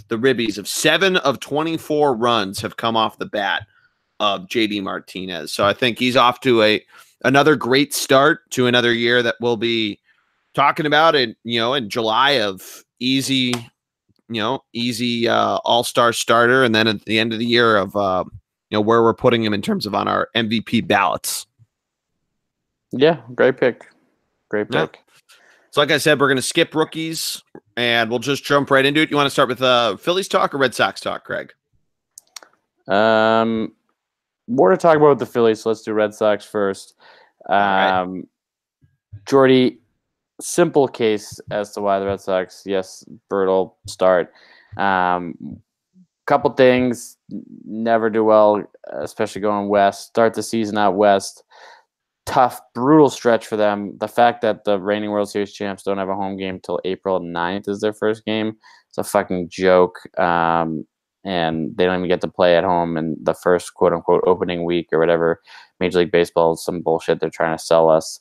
[SPEAKER 1] the ribbies of 7 of 24 runs have come off the bat of JD Martinez. So I think he's off to another great start to another year that we'll be talking about in July of easy all-star starter, and then at the end of the year of where we're putting him in terms of on our MVP ballots.
[SPEAKER 2] Yeah, great pick. Great pick.
[SPEAKER 1] Yeah. So like I said, we're going to skip rookies, and we'll just jump right into it. You want to start with Phillies talk or Red Sox talk, Craig?
[SPEAKER 2] More to talk about with the Phillies, so let's do Red Sox first.
[SPEAKER 1] Right.
[SPEAKER 2] Jordy, simple case as to why the Red Sox, yes, brutal start. Couple things, never do well, especially going west. Start the season out west. Tough, brutal stretch for them. The fact that the reigning World Series champs don't have a home game till April 9th is their first game. It's a fucking joke. And they don't even get to play at home in the first quote-unquote opening week or whatever. Major League Baseball is some bullshit they're trying to sell us.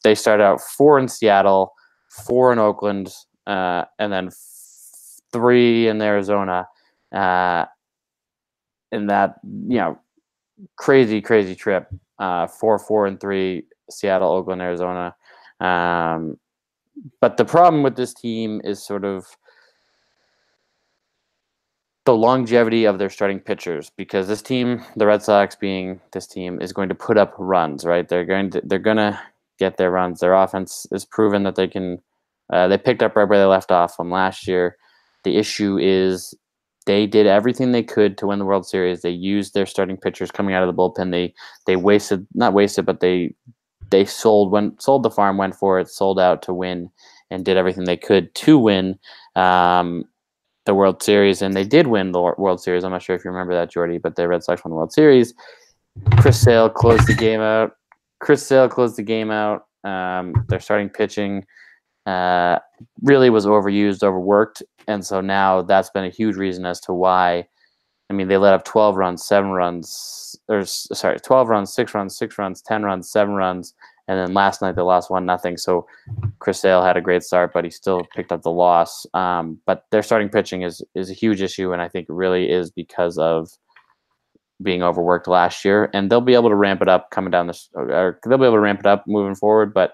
[SPEAKER 2] They started out 4 in Seattle, 4 in Oakland, and then 3 in Arizona. In that, crazy trip. 4-4-3, Seattle, Oakland, Arizona. But the problem with this team is sort of the longevity of their starting pitchers, because this team, the Red Sox being this team, is going to put up runs, right? They're gonna get their runs. Their offense is proven that they can. They picked up right where they left off from last year. The issue is they did everything they could to win the World Series. They used their starting pitchers coming out of the bullpen. They not wasted, but they sold the farm, went for it, sold out to win, and did everything they could to win the World Series. And they did win the World Series. I'm not sure if you remember that, Jordy, but the Red Sox won the World Series. Chris Sale closed the game out. Their starting pitching really was overused, overworked. And so now that's been a huge reason as to why. I mean, they let up 12 runs, 7 runs, 12 runs, 6 runs, 6 runs, 10 runs, 7 runs. And then last night they lost 1-0. So Chris Sale had a great start, but he still picked up the loss. But their starting pitching is a huge issue, and I think it really is because of being overworked last year. And they'll be able to ramp it up coming down this, or they'll be able to ramp it up moving forward. But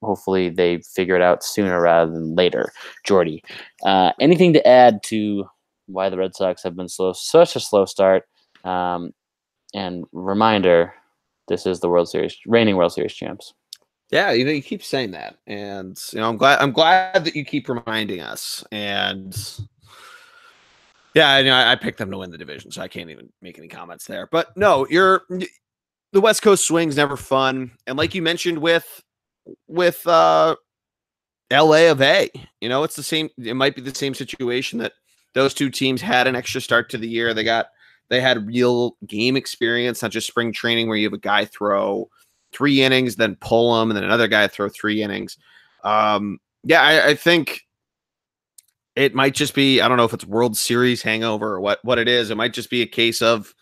[SPEAKER 2] hopefully they figure it out sooner rather than later. Jordy, anything to add to why the Red Sox have been such a slow start? And reminder, this is the reigning World Series champs.
[SPEAKER 1] Yeah, you keep saying that, and I'm glad that you keep reminding us. And yeah, I picked them to win the division, so I can't even make any comments there. But no, the West Coast swing's never fun, and like you mentioned with LA of A, it's the same. It might be the same situation that those two teams had an extra start to the year. They had real game experience, not just spring training where you have a guy throw 3 innings, then pull them, and then another guy throw 3 innings. I think it might just be, I don't know if it's World Series hangover or what it is. It might just be a case of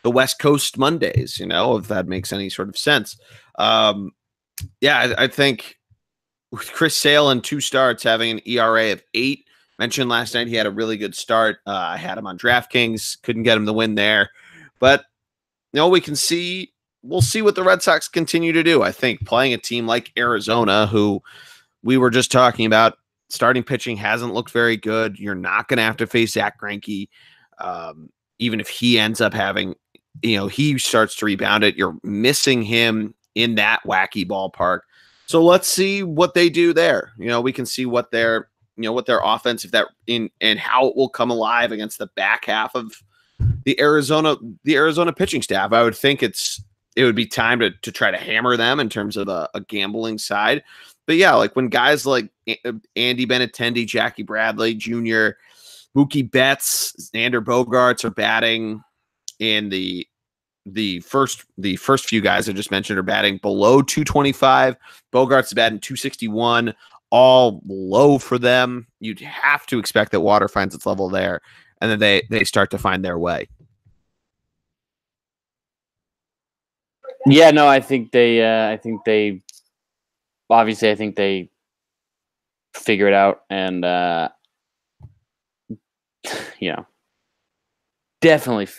[SPEAKER 1] the West Coast Mondays, if that makes any sort of sense. I think with Chris Sale in 2 starts having an ERA of 8, mentioned last night he had a really good start. I had him on DraftKings, couldn't get him the win there. But, we'll see what the Red Sox continue to do. I think playing a team like Arizona, who we were just talking about, starting pitching hasn't looked very good. You're not going to have to face Zach Greinke. Even if he ends up having, he starts to rebound it, you're missing him in that wacky ballpark. So let's see what they do there. We can see what their offense, and how it will come alive against the back half of the Arizona pitching staff. I would think it would be time to try to hammer them in terms of a gambling side. But yeah, like when guys like Andy Benintendi, Jackie Bradley Jr., Mookie Betts, Xander Bogaerts are batting, and the first few guys I just mentioned are batting below 225. Bogaerts is batting 261, all low for them. You'd have to expect that water finds its level there, and then they start to find their way.
[SPEAKER 2] Yeah, no, I think they obviously, I think they figure it out, and definitely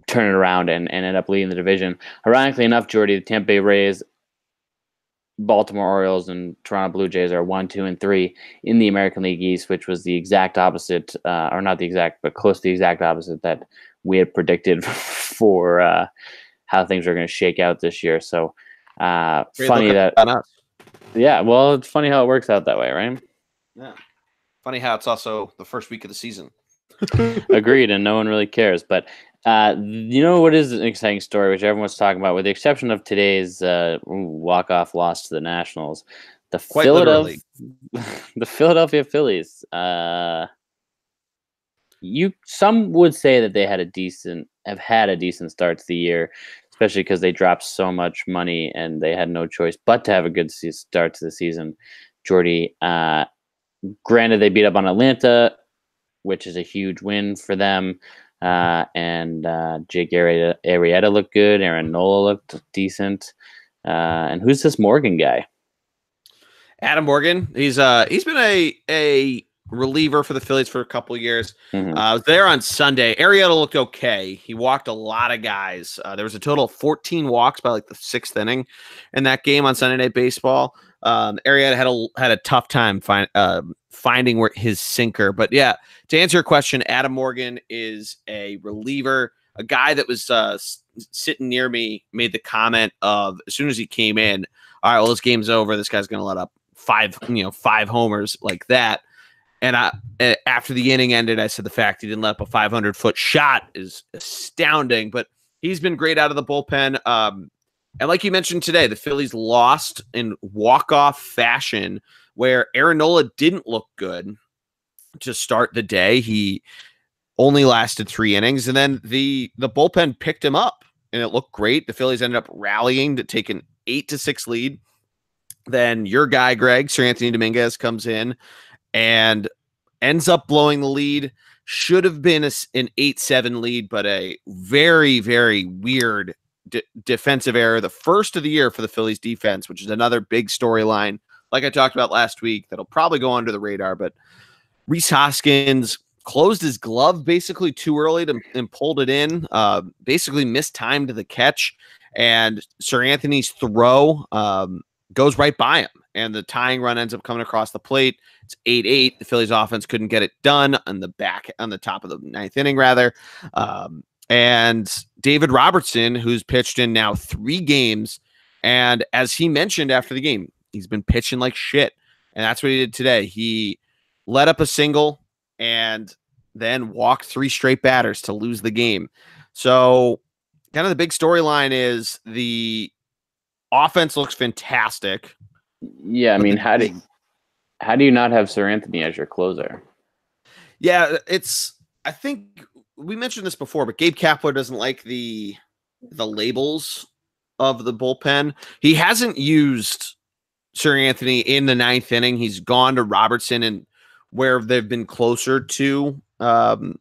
[SPEAKER 2] turn it around and end up leading the division. Ironically enough, Jordy, the Tampa Bay Rays, Baltimore Orioles, and Toronto Blue Jays are 1, 2, and 3 in the American League East, which was the exact opposite, or not the exact, but close to the exact opposite that we had predicted for how things are going to shake out this year. So funny that, yeah, well, it's funny how it works out that way, right?
[SPEAKER 1] Yeah. Funny how it's also the first week of the season.
[SPEAKER 2] Agreed, and no one really cares. But what is an exciting story, which everyone's talking about, with the exception of today's walk-off loss to the Nationals, the Philadelphia Phillies. Some would say that they have had a decent start to the year, especially because they dropped so much money and they had no choice but to have a good start to the season. Jordy, granted, they beat up on Atlanta, which is a huge win for them. And Jake Arrieta looked good. Aaron Nola looked decent. And who's this Morgan guy?
[SPEAKER 1] Adam Morgan. He's been a reliever for the Phillies for a couple of years.
[SPEAKER 2] Mm-hmm.
[SPEAKER 1] I was there on Sunday. Arrieta looked okay. He walked a lot of guys. There was a total of 14 walks by like the 6th inning in that game on Sunday Night Baseball. Arrieta had a tough time finding where his sinker. But yeah, to answer your question, Adam Morgan is a reliever. A guy that was sitting near me made the comment of, as soon as he came in, all right, well, this game's over. This guy's going to let up 5 homers like that. And after the inning ended, I said the fact he didn't let up a 500-foot shot is astounding. But he's been great out of the bullpen. And like you mentioned today, the Phillies lost in walk-off fashion, where Aaron Nola didn't look good to start the day. He only lasted 3 innings, and then the bullpen picked him up, and it looked great. The Phillies ended up rallying to take an 8-6 lead. Then your guy, Greg, Sir Anthony Dominguez, comes in and ends up blowing the lead. Should have been an 8-7 lead, but a very, very weird defensive error, the first of the year for the Phillies defense, which is another big storyline, like I talked about last week, that'll probably go under the radar. But Rhys Hoskins closed his glove basically too early and pulled it in, basically mistimed the catch, and Sir Anthony's throw goes right by him, and the tying run ends up coming across the plate. It's 8-8. The Phillies offense couldn't get it done on the top of the 9th inning, rather. And David Robertson, who's pitched in now 3 games, and as he mentioned after the game, he's been pitching like shit, and that's what he did today. He let up a single and then walked 3 straight batters to lose the game. So kind of the big storyline is the offense looks fantastic.
[SPEAKER 2] Yeah, I mean, how do you not have Sir Anthony as your closer?
[SPEAKER 1] Yeah, I think we mentioned this before, but Gabe Kapler doesn't like the labels of the bullpen. He hasn't used Sir Anthony in the 9th inning. He's gone to Robertson, and where they've been closer to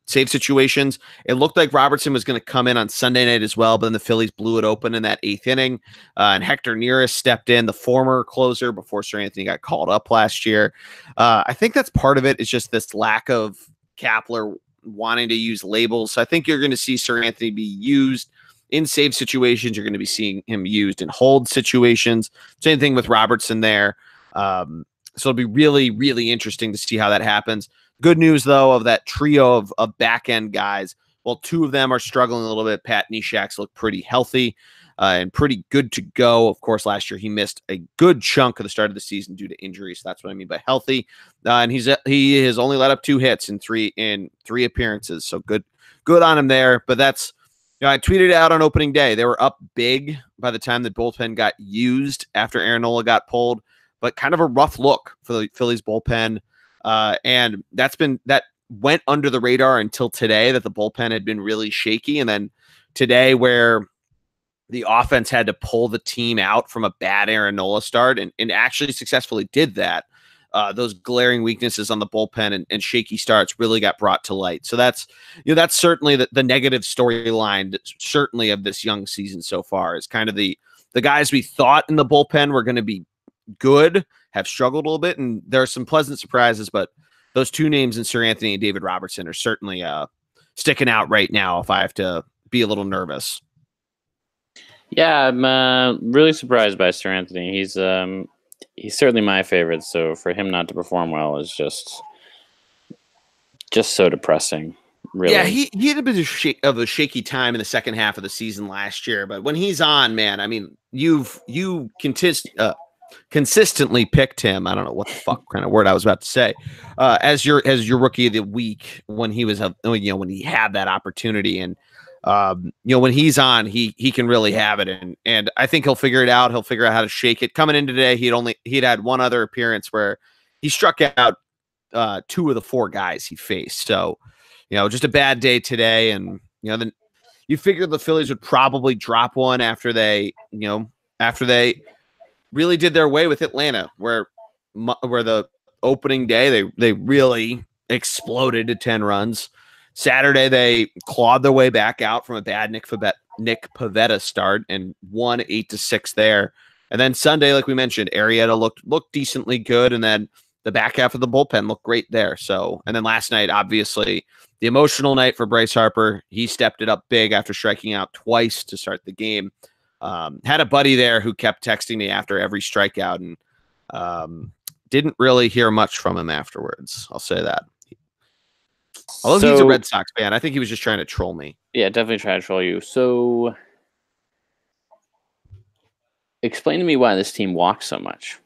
[SPEAKER 1] save situations. It looked like Robertson was going to come in on Sunday night as well, but then the Phillies blew it open in that 8th inning. And Hector Neris stepped in, the former closer, before Sir Anthony got called up last year. I think that's part of it. Is just this lack of Kapler wanting to use labels. So I think you're going to see Sir Anthony be used in save situations. You're going to be seeing him used in hold situations. Same thing with Robertson there. So it'll be really, really interesting to see how that happens. Good news, though, of that trio of back-end guys. Well, 2 of them are struggling a little bit. Pat Neshek's look pretty healthy and pretty good to go. Of course, last year he missed a good chunk of the start of the season due to injury. So that's what I mean by healthy. And he has only let up 2 hits in three appearances. So good on him there. But that's, I tweeted out on opening day. They were up big by the time the bullpen got used after Aaron Nola got pulled, but kind of a rough look for the Phillies bullpen. And that went under the radar until today, that the bullpen had been really shaky. And then today, where the offense had to pull the team out from a bad Aaron Nola start and actually successfully did that, those glaring weaknesses on the bullpen and shaky starts really got brought to light. So that's certainly the negative storyline, certainly of this young season so far, is kind of the guys we thought in the bullpen were going to be good have struggled a little bit, and there are some pleasant surprises, but those two names in Sir Anthony and David Robertson are certainly sticking out right now if I have to be a little nervous.
[SPEAKER 2] Yeah, I'm really surprised by Sir Anthony. He's certainly my favorite, so for him not to perform well is just so depressing. Really.
[SPEAKER 1] Yeah, he had a bit of a shaky time in the second half of the season last year, but when he's on, man, I mean, you consistently picked him. I don't know what the fuck kind of word I was about to say, as your rookie of the week when he was when he had that opportunity, and when he's on, he can really have it, and I think he'll figure it out. He'll figure out how to shake it. Coming in today, he'd had one other appearance where he struck out 2 of the 4 guys he faced. So, just a bad day today. And, then you figured the Phillies would probably drop one after they really did their way with Atlanta, where the opening day, they really exploded to 10 runs. Saturday, they clawed their way back out from a bad Nick Pivetta start and won 8-6 there. And then Sunday, like we mentioned, Arrieta looked decently good, and then the back half of the bullpen looked great there. So, and then last night, obviously, the emotional night for Bryce Harper. He stepped it up big after striking out twice to start the game. Had a buddy there who kept texting me after every strikeout, and didn't really hear much from him afterwards. I'll say that. Although he's a Red Sox fan, I think he was just trying to troll me.
[SPEAKER 2] Yeah, definitely trying to troll you. So, explain to me why this team walks so much.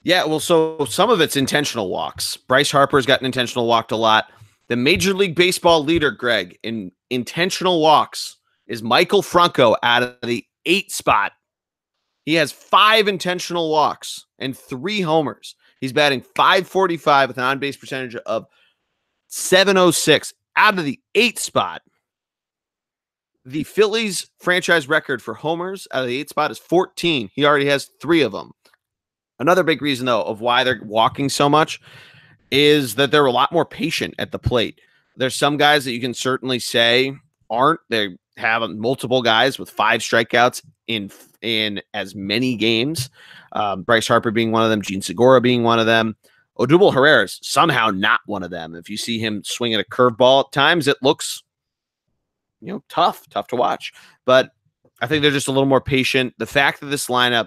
[SPEAKER 1] Yeah, well, so some of it's intentional walks. Bryce Harper's gotten intentional walked a lot. The Major League Baseball leader, Greg, in intentional walks is Michael Franco out of the 8 spot. He has 5 intentional walks and 3 homers. He's batting .545 with an on-base percentage of .706 out of the 8 spot. The Phillies franchise record for homers out of the 8 spot is 14. He already has 3 of them. Another big reason, though, of why they're walking so much is that they're a lot more patient at the plate. There's some guys that you can certainly say aren't. They have multiple guys with 5 strikeouts in as many games. Bryce Harper being one of them, Gene Segura being one of them. Odubel Herrera's somehow not one of them. If you see him swinging a curveball at times, it looks, tough to watch. But I think they're just a little more patient. The fact that this lineup,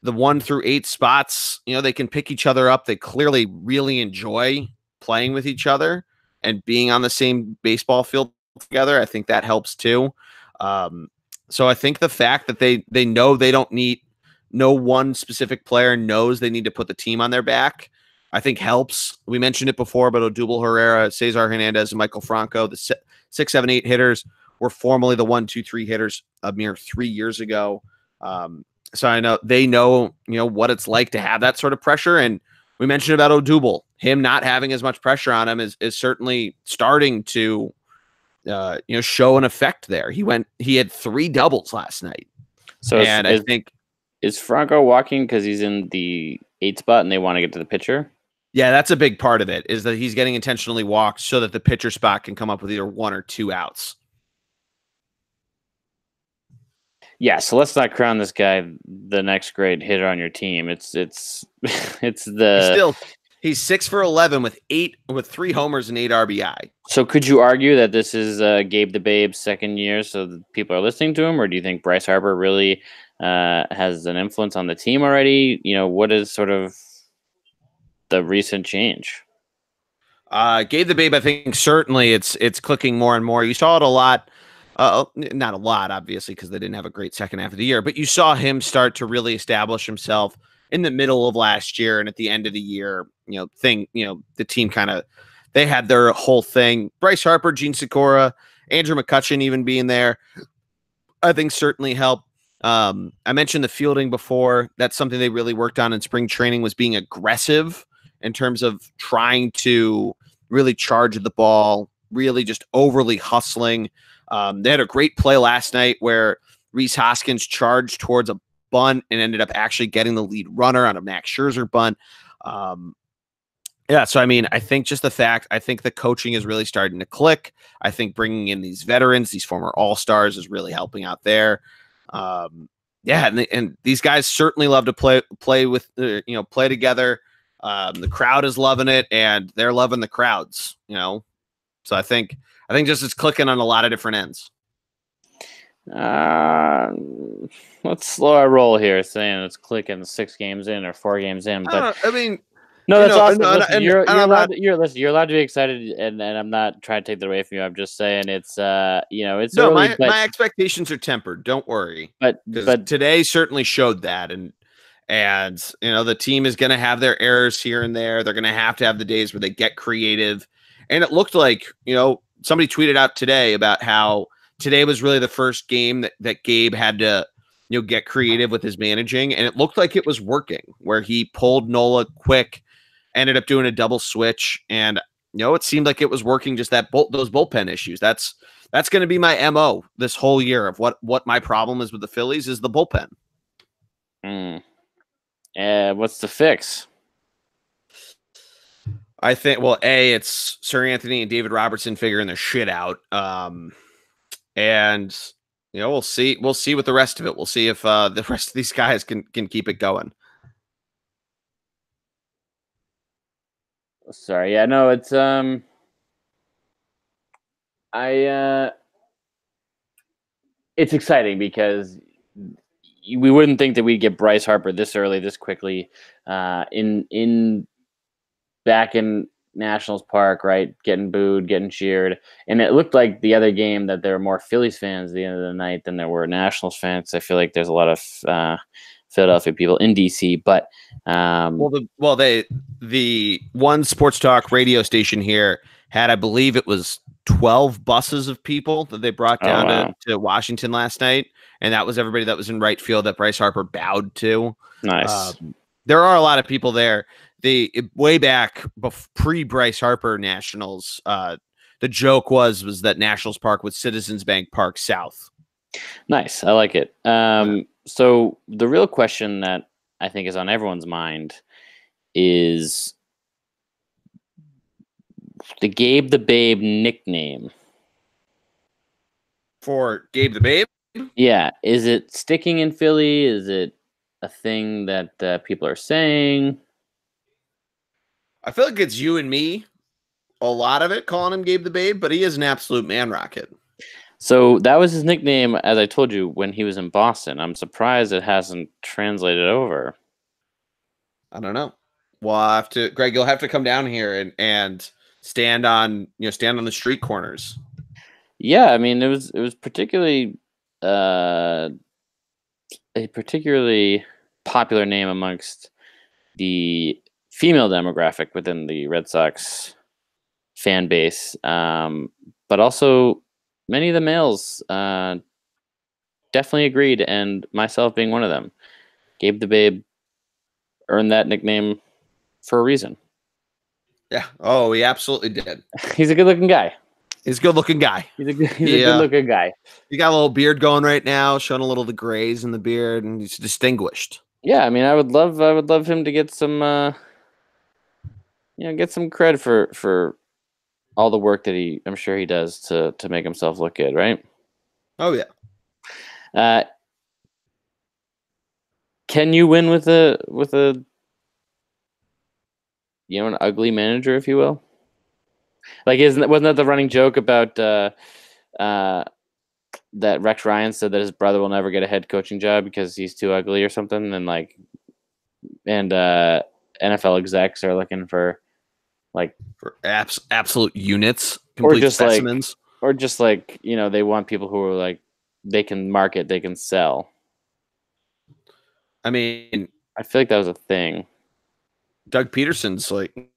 [SPEAKER 1] the 1 through 8 spots, they can pick each other up. They clearly really enjoy playing with each other and being on the same baseball field together. I think that helps too. So I think the fact that they know they don't need, no one specific player knows they need to put the team on their back, I think helps. We mentioned it before, but Odubel Herrera, Cesar Hernandez, and Michael Franco, the 6, 7, 8 hitters, were formerly the 1, 2, 3 hitters a mere 3 years ago. So I know they know, what it's like to have that sort of pressure. And we mentioned about Odubel, him not having as much pressure on him is certainly starting to, show an effect there. He had 3 doubles last night.
[SPEAKER 2] So I think, is Franco walking because he's in the 8 spot and they want to get to the pitcher?
[SPEAKER 1] Yeah, that's a big part of it, is that he's getting intentionally walked so that the pitcher spot can come up with either 1 or 2 outs.
[SPEAKER 2] Yeah, so let's not crown this guy the next great hitter on your team. It's
[SPEAKER 1] he's 6 for 11 with 3 homers and 8 RBI.
[SPEAKER 2] So could you argue that this is Gabe the Babe's second year, so people are listening to him, or do you think Bryce Harper really has an influence on the team already? What is sort of the recent change?
[SPEAKER 1] Gabe the Babe, I think certainly it's clicking more and more. You saw it a lot. Not a lot, obviously, because they didn't have a great second half of the year, but you saw him start to really establish himself in the middle of last year and at the end of the year. The team they had their whole thing. Bryce Harper, Gene Segura, Andrew McCutchen even being there, I think certainly helped. I mentioned the fielding before. That's something they really worked on in spring training, was being aggressive in terms of trying to really charge the ball, really just overly hustling. They had a great play last night where Rhys Hoskins charged towards a bunt and ended up actually getting the lead runner on a Max Scherzer bunt. So I mean, I think just I think the coaching is really starting to click. I think bringing in these veterans, these former All-Stars, is really helping out there. Yeah, and these guys certainly love to play with play together. The crowd is loving it, and they're loving the crowds. So I think just it's clicking on a lot of different ends.
[SPEAKER 2] Let's slow our roll here, saying it's clicking 6 games in or 4 games in. But
[SPEAKER 1] I mean,
[SPEAKER 2] no, that's awesome.
[SPEAKER 1] No,
[SPEAKER 2] listen, you're allowed. You're allowed to be excited, and I'm not trying to take that away from you. I'm just saying it's it's
[SPEAKER 1] no.
[SPEAKER 2] early,
[SPEAKER 1] My expectations are tempered. Don't worry.
[SPEAKER 2] But
[SPEAKER 1] today certainly showed that, and the team is going to have their errors here and there. They're going to have the days where they get creative, and it looked like somebody tweeted out today about how today was really the first game that Gabe had to get creative with his managing, and it looked like it was working. Where he pulled Nola quick. Ended up doing a double switch, and it seemed like it was working. Just those bullpen issues. That's going to be my MO this whole year of what my problem is with the Phillies is the bullpen.
[SPEAKER 2] What's the fix?
[SPEAKER 1] I think it's Sir Anthony and David Robertson figuring their shit out. And we'll see with the rest of it. We'll see if the rest of these guys can keep it going.
[SPEAKER 2] Sorry, yeah, no, it's it's exciting because we wouldn't think that we'd get Bryce Harper this early, this quickly, in back in Nationals Park, right? Getting booed, getting cheered, and it looked like the other game that there were more Phillies fans at the end of the night than there were Nationals fans. I feel like there's a lot of Philadelphia people in DC, but
[SPEAKER 1] the one sports talk radio station here had, I believe it was 12 buses of people that they brought down to Washington last night, and that was everybody that was in right field that Bryce Harper bowed to.
[SPEAKER 2] Nice.
[SPEAKER 1] There are a lot of people there. Way back pre Bryce Harper Nationals, the joke was that Nationals Park was Citizens Bank Park South.
[SPEAKER 2] Nice, I like it. So the real question that I think is on everyone's mind is the Gabe the Babe nickname.
[SPEAKER 1] For Gabe the Babe?
[SPEAKER 2] Yeah. Is it sticking in Philly? Is it a thing that people are saying?
[SPEAKER 1] I feel like it's you and me, a lot of it, calling him Gabe the Babe, but he is an absolute man rocket.
[SPEAKER 2] So that was his nickname, as I told you, when he was in Boston. I'm surprised it hasn't translated over.
[SPEAKER 1] I don't know. Well, Greg, you'll have to come down here and stand on the street corners.
[SPEAKER 2] Yeah, I mean, it was particularly a particularly popular name amongst the female demographic within the Red Sox fan base, but also many of the males definitely agreed, and myself being one of them. Gabe the Babe earned that nickname for a reason.
[SPEAKER 1] Yeah. Oh, he absolutely did.
[SPEAKER 2] He's a good-looking guy.
[SPEAKER 1] He's a good-looking guy.
[SPEAKER 2] He's a good-looking guy.
[SPEAKER 1] He got a little beard going right now, showing a little of the grays in the beard, and he's distinguished.
[SPEAKER 2] Yeah, I mean, I would love him to get some, get some cred for all the work that I'm sure he does to make himself look good, right?
[SPEAKER 1] Oh yeah.
[SPEAKER 2] Can you win with a an ugly manager, if you will? Like, wasn't that the running joke about that Rex Ryan said that his brother will never get a head coaching job because he's too ugly or something, and NFL execs are looking for
[SPEAKER 1] absolute units, complete specimens,
[SPEAKER 2] or just they want people who are like they can market, they can sell.
[SPEAKER 1] I mean,
[SPEAKER 2] I feel like that was a thing.
[SPEAKER 1] Doug Peterson's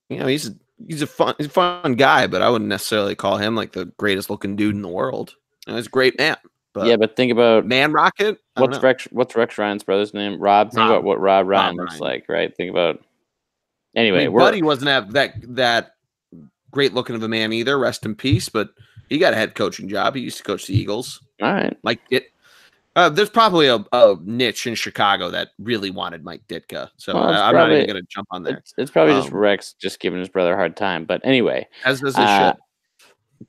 [SPEAKER 1] he's a fun guy, but I wouldn't necessarily call him like the greatest looking dude in the world. He's a great man.
[SPEAKER 2] But think about
[SPEAKER 1] Man Rocket.
[SPEAKER 2] What's Rex Ryan's brother's name? Rob. Think about what Rob Ryan looks like, right? Think about. Anyway,
[SPEAKER 1] Buddy wasn't have that great looking of a man either. Rest in peace. But he got a head coaching job. He used to coach the Eagles.
[SPEAKER 2] All right,
[SPEAKER 1] Mike there's probably a niche in Chicago that really wanted Mike Ditka. So I'm not even going to jump on there.
[SPEAKER 2] It's probably just Rex just giving his brother a hard time. But anyway,
[SPEAKER 1] as does his shit.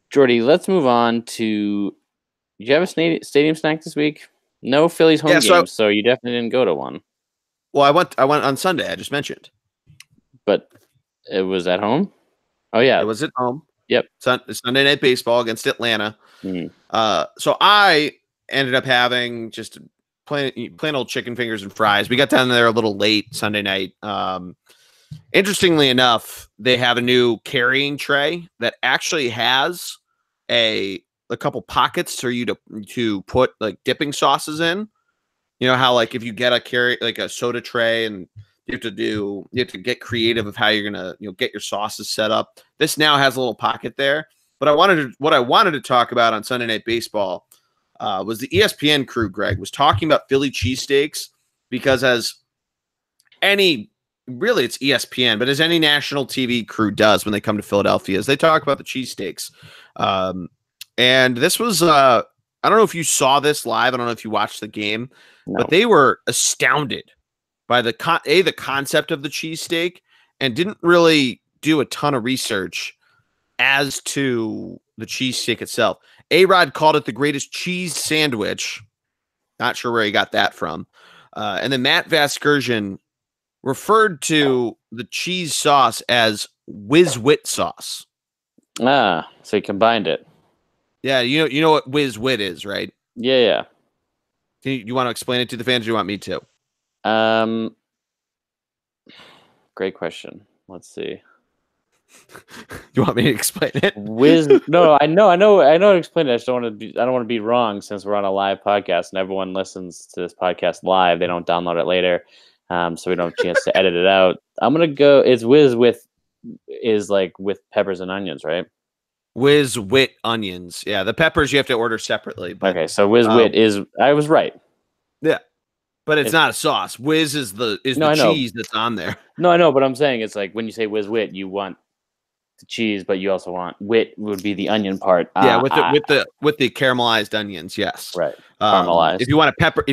[SPEAKER 2] Jordy, let's move on to. Did you have a stadium snack this week? No Phillies home
[SPEAKER 1] Yeah,
[SPEAKER 2] games, so you definitely didn't go to one.
[SPEAKER 1] Well, I went on Sunday. I just mentioned
[SPEAKER 2] But it was at home. Oh yeah,
[SPEAKER 1] it was at home.
[SPEAKER 2] Yep.
[SPEAKER 1] Sunday Night Baseball against Atlanta.
[SPEAKER 2] Mm.
[SPEAKER 1] So I ended up having just plain old chicken fingers and fries. We got down there a little late Sunday night. Interestingly enough, they have a new carrying tray that actually has a couple pockets for you to put like dipping sauces in. You know how like if you get a soda tray and you have to get creative of how you're gonna get your sauces set up. This now has a little pocket there. But what I wanted to talk about on Sunday Night Baseball was the ESPN crew. Greg was talking about Philly cheesesteaks because it's ESPN, but as any national TV crew does when they come to Philadelphia, is they talk about the cheesesteaks. And this was I don't know if you saw this live. I don't know if you watched the game, but they were astounded by the concept of the cheesesteak and didn't really do a ton of research as to the cheesesteak itself. A-Rod called it the greatest cheese sandwich. Not sure where he got that from. And then Matt Vasgersian referred to the cheese sauce as Whiz-Wit sauce.
[SPEAKER 2] Ah, so he combined it.
[SPEAKER 1] Yeah, you know what Whiz-Wit is, right?
[SPEAKER 2] Yeah.
[SPEAKER 1] You want to explain it to the fans, or do you want me to?
[SPEAKER 2] Great question. Let's see.
[SPEAKER 1] You want me to explain it?
[SPEAKER 2] No, I know how to explain it. I don't want to be wrong since we're on a live podcast and everyone listens to this podcast live. They don't download it later. So we don't have a chance to edit it out. I'm gonna go. It's with peppers and onions, right?
[SPEAKER 1] Whiz-Wit onions. Yeah, the peppers you have to order separately. But,
[SPEAKER 2] okay, so Whiz-Wit is. I was right.
[SPEAKER 1] Yeah, but it's not a sauce. Whiz is the cheese that's on there.
[SPEAKER 2] No, I know, but I'm saying it's like when you say Whiz-Wit, you want the cheese, but you also want wit would be the onion part.
[SPEAKER 1] Yeah, with the caramelized onions. Yes,
[SPEAKER 2] right. Caramelized.
[SPEAKER 1] If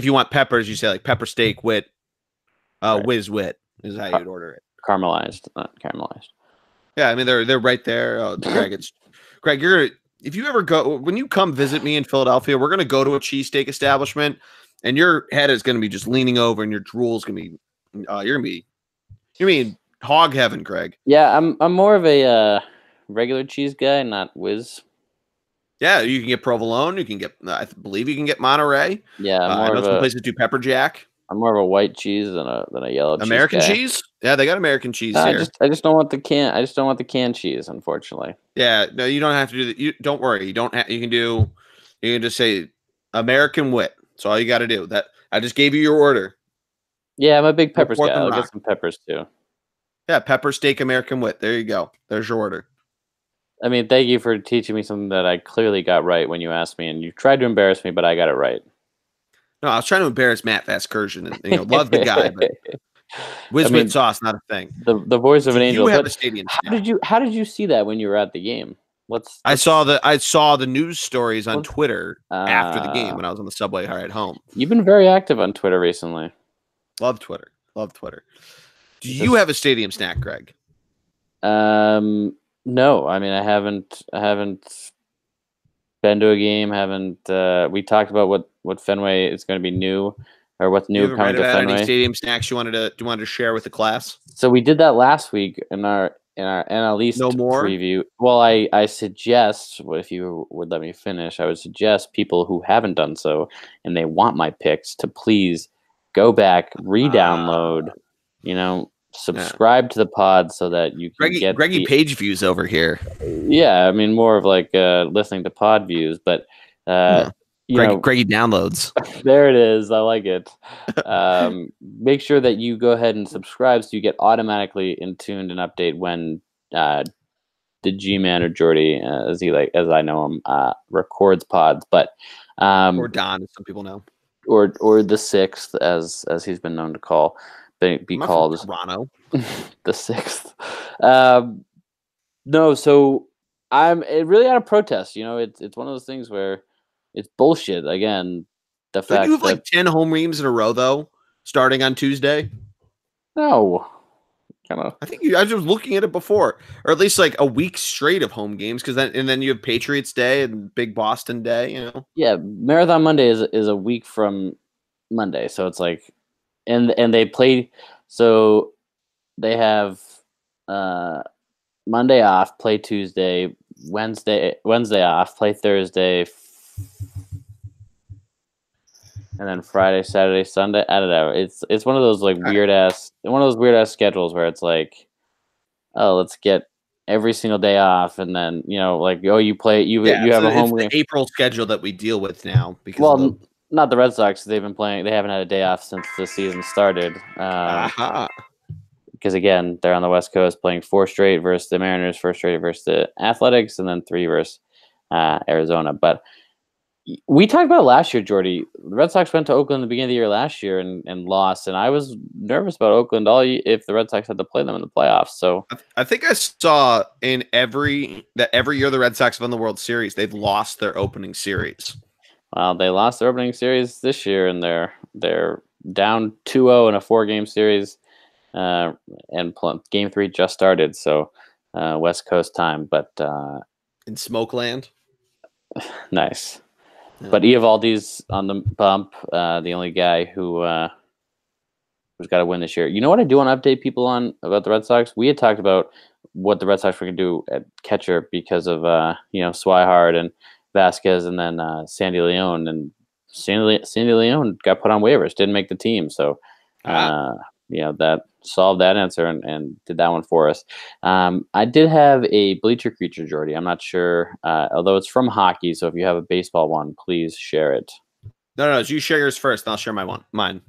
[SPEAKER 1] you want peppers, you say like pepper steak wit. Right. Whiz-Wit is how you'd order it.
[SPEAKER 2] Caramelized, not caramelized.
[SPEAKER 1] Yeah, I mean they're right there. Oh, Greg, if you ever go when you come visit me in Philadelphia, we're gonna go to a cheesesteak establishment, and your head is gonna be just leaning over, and your drool's gonna be you're gonna be in hog heaven, Greg.
[SPEAKER 2] Yeah, I'm more of a regular cheese guy, not whiz.
[SPEAKER 1] Yeah, you can get provolone. You can get I believe you can get Monterey.
[SPEAKER 2] Yeah,
[SPEAKER 1] I know some places do pepper jack.
[SPEAKER 2] I'm more of a white cheese than a yellow
[SPEAKER 1] American
[SPEAKER 2] cheese guy.
[SPEAKER 1] cheese? Yeah, they got American cheese here.
[SPEAKER 2] I just don't want the can. I just don't want the canned cheese, unfortunately.
[SPEAKER 1] Yeah, no, you don't have to do that. You don't worry. You don't have. You can just say American wit. That's all you got to do. That I just gave you your order.
[SPEAKER 2] Yeah, I'm a big peppers guy. I'll get some peppers too.
[SPEAKER 1] Yeah, pepper steak American wit. There you go. There's your order.
[SPEAKER 2] I mean, thank you for teaching me something that I clearly got right when you asked me, and you tried to embarrass me, but I got it right.
[SPEAKER 1] No, I was trying to embarrass Matt Vasgersian, and love the guy, but Whiz-Wit sauce not a thing.
[SPEAKER 2] The voice of an angel.
[SPEAKER 1] You have the stadium.
[SPEAKER 2] How did you see that when you were at the game?
[SPEAKER 1] I saw the news stories on Twitter after the game when I was on the subway ride home.
[SPEAKER 2] You've been very active on Twitter recently.
[SPEAKER 1] Love Twitter. Do you have a stadium snack, Greg?
[SPEAKER 2] No. I mean, I haven't been to a game. We talked about what Fenway is going to be new, or what's new coming to Fenway.
[SPEAKER 1] Any stadium snacks you wanted to share with the class?
[SPEAKER 2] So we did that last week in our NL East preview. Well, I suggest, if you would let me finish, I would suggest people who haven't done so and they want my picks to please go back, re-download, subscribe to the pod so that you can get
[SPEAKER 1] Greggy page views over here.
[SPEAKER 2] Yeah, I mean more of like listening to pod views, but
[SPEAKER 1] Greggy downloads.
[SPEAKER 2] There it is. I like it. Make sure that you go ahead and subscribe so you get automatically in tuned and update when the G-Man or Jordy, as I know him, records pods. But
[SPEAKER 1] or Don, as some people know,
[SPEAKER 2] or the sixth, as he's been known to call. Be called
[SPEAKER 1] Toronto.
[SPEAKER 2] The sixth. No, so I'm really out of protest. It's one of those things where it's bullshit. Again, the fact
[SPEAKER 1] you have like 10 home games in a row though, starting on Tuesday.
[SPEAKER 2] No,
[SPEAKER 1] I think I was looking at it before, or at least like a week straight of home games, because then you have Patriots Day and Big Boston Day.
[SPEAKER 2] Yeah, Marathon Monday is a week from Monday. So it's like, and they played. So they have Monday off, play Tuesday, Wednesday off, play Thursday, and then Friday, Saturday, Sunday. I don't know. It's one of those like weird ass schedules where it's like, oh, let's get every single day off, and then like, oh, you have a home game.
[SPEAKER 1] The April schedule that we deal with now
[SPEAKER 2] because not the Red Sox. They've been playing. They haven't had a day off since the season started. Because again, they're on the West Coast playing 4 straight versus the Mariners, 4 straight versus the Athletics, and then 3 versus Arizona. But we talked about it last year, Jordy. The Red Sox went to Oakland at the beginning of the year last year and lost, and I was nervous about Oakland if the Red Sox had to play them in the playoffs. So
[SPEAKER 1] I think I saw in every year the Red Sox have won the World Series, they've lost their opening series.
[SPEAKER 2] Well, they lost their opening series this year, and they're down 2-0 in a 4-game series, and Game 3 just started, so West Coast time. But
[SPEAKER 1] in Smokeland,
[SPEAKER 2] nice. Yeah. But Eovaldi's on the bump, the only guy who's got to win this year. You know what I do want to update people on about the Red Sox? We had talked about what the Red Sox were going to do at catcher because of Swihart and Vasquez, and then Sandy Leon. And Sandy Leon got put on waivers, didn't make the team. So, that solved that answer and did that one for us. I did have a bleacher creature, Jordy. I'm not sure, although it's from hockey. So if you have a baseball one, please share it.
[SPEAKER 1] No, you share yours first, and I'll share mine.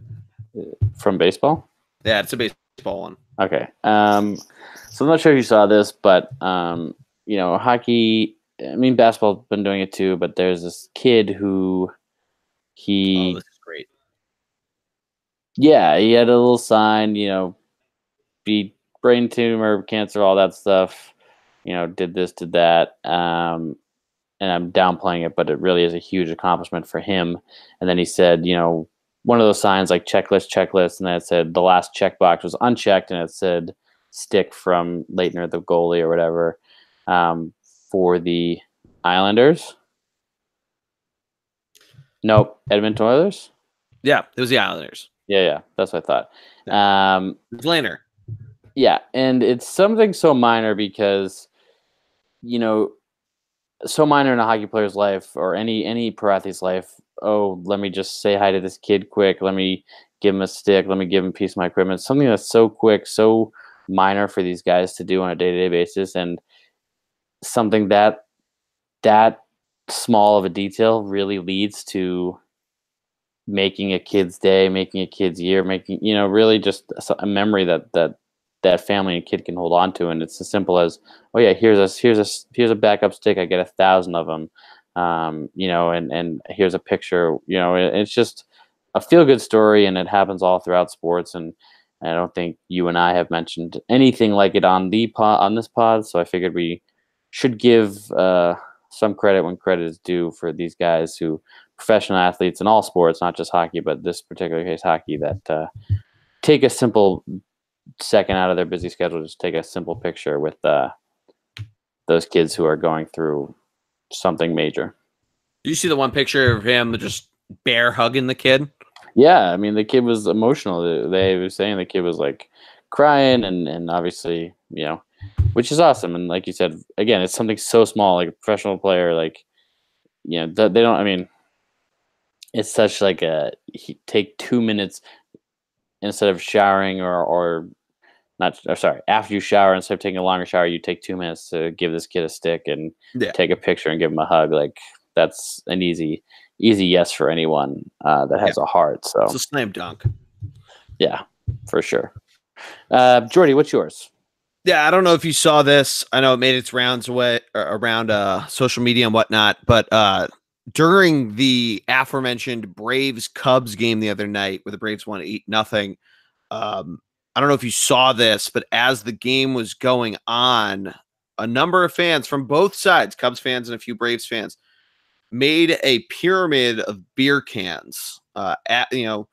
[SPEAKER 2] From baseball?
[SPEAKER 1] Yeah, it's a baseball one.
[SPEAKER 2] Okay. So I'm not sure if you saw this, but hockey. I mean, basketball's been doing it too. But there's this kid who
[SPEAKER 1] Oh, this is great.
[SPEAKER 2] Yeah, he had a little sign, beat brain tumor, cancer, all that stuff. Did this, did that. And I'm downplaying it, but it really is a huge accomplishment for him. And then he said, one of those signs like checklist, and then it said the last checkbox was unchecked, and it said stick from Leitner, the goalie or whatever, for the Islanders. Nope, Edmonton Oilers?
[SPEAKER 1] Yeah, it was the Islanders.
[SPEAKER 2] Yeah, that's what I thought.
[SPEAKER 1] Leitner.
[SPEAKER 2] Yeah, and it's something so minor because, so minor in a hockey player's life or any pro athlete's life. Oh, let me just say hi to this kid quick. Let me give him a stick. Let me give him a piece of my equipment. Something that's so quick, so minor for these guys to do on a day-to-day basis, and something that small of a detail really leads to making a kid's day, making a kid's year, making, really just a memory that family and kid can hold on to. And it's as simple as, oh yeah, here's a backup stick. I get 1,000 of them. And here's a picture, it's just a feel good story, and it happens all throughout sports. And I don't think you and I have mentioned anything like it on this pod. So I figured we should give, some credit when credit is due for these guys who professional athletes in all sports, not just hockey, but this particular case hockey, that take a simple second out of their busy schedule, just take a simple picture with those kids who are going through something major.
[SPEAKER 1] Did you see the one picture of him just bear hugging the kid?
[SPEAKER 2] Yeah, I mean, the kid was emotional. They were saying the kid was like crying, and obviously, which is awesome. And like you said, again, it's something so small, like a professional player, like, they don't, I mean, it's such like take 2 minutes instead of showering after you shower, instead of taking a longer shower, you take 2 minutes to give this kid a stick and take a picture and give him a hug. Like, that's an easy yes for anyone that has a heart. So
[SPEAKER 1] it's a slam dunk.
[SPEAKER 2] Yeah, for sure. Jordy, what's yours?
[SPEAKER 1] Yeah, I don't know if you saw this. I know it made its rounds around social media and whatnot, but during the aforementioned Braves-Cubs game the other night, where the Braves won 8-0, I don't know if you saw this, but as the game was going on, a number of fans from both sides, Cubs fans and a few Braves fans, made a pyramid of beer cans. 8-0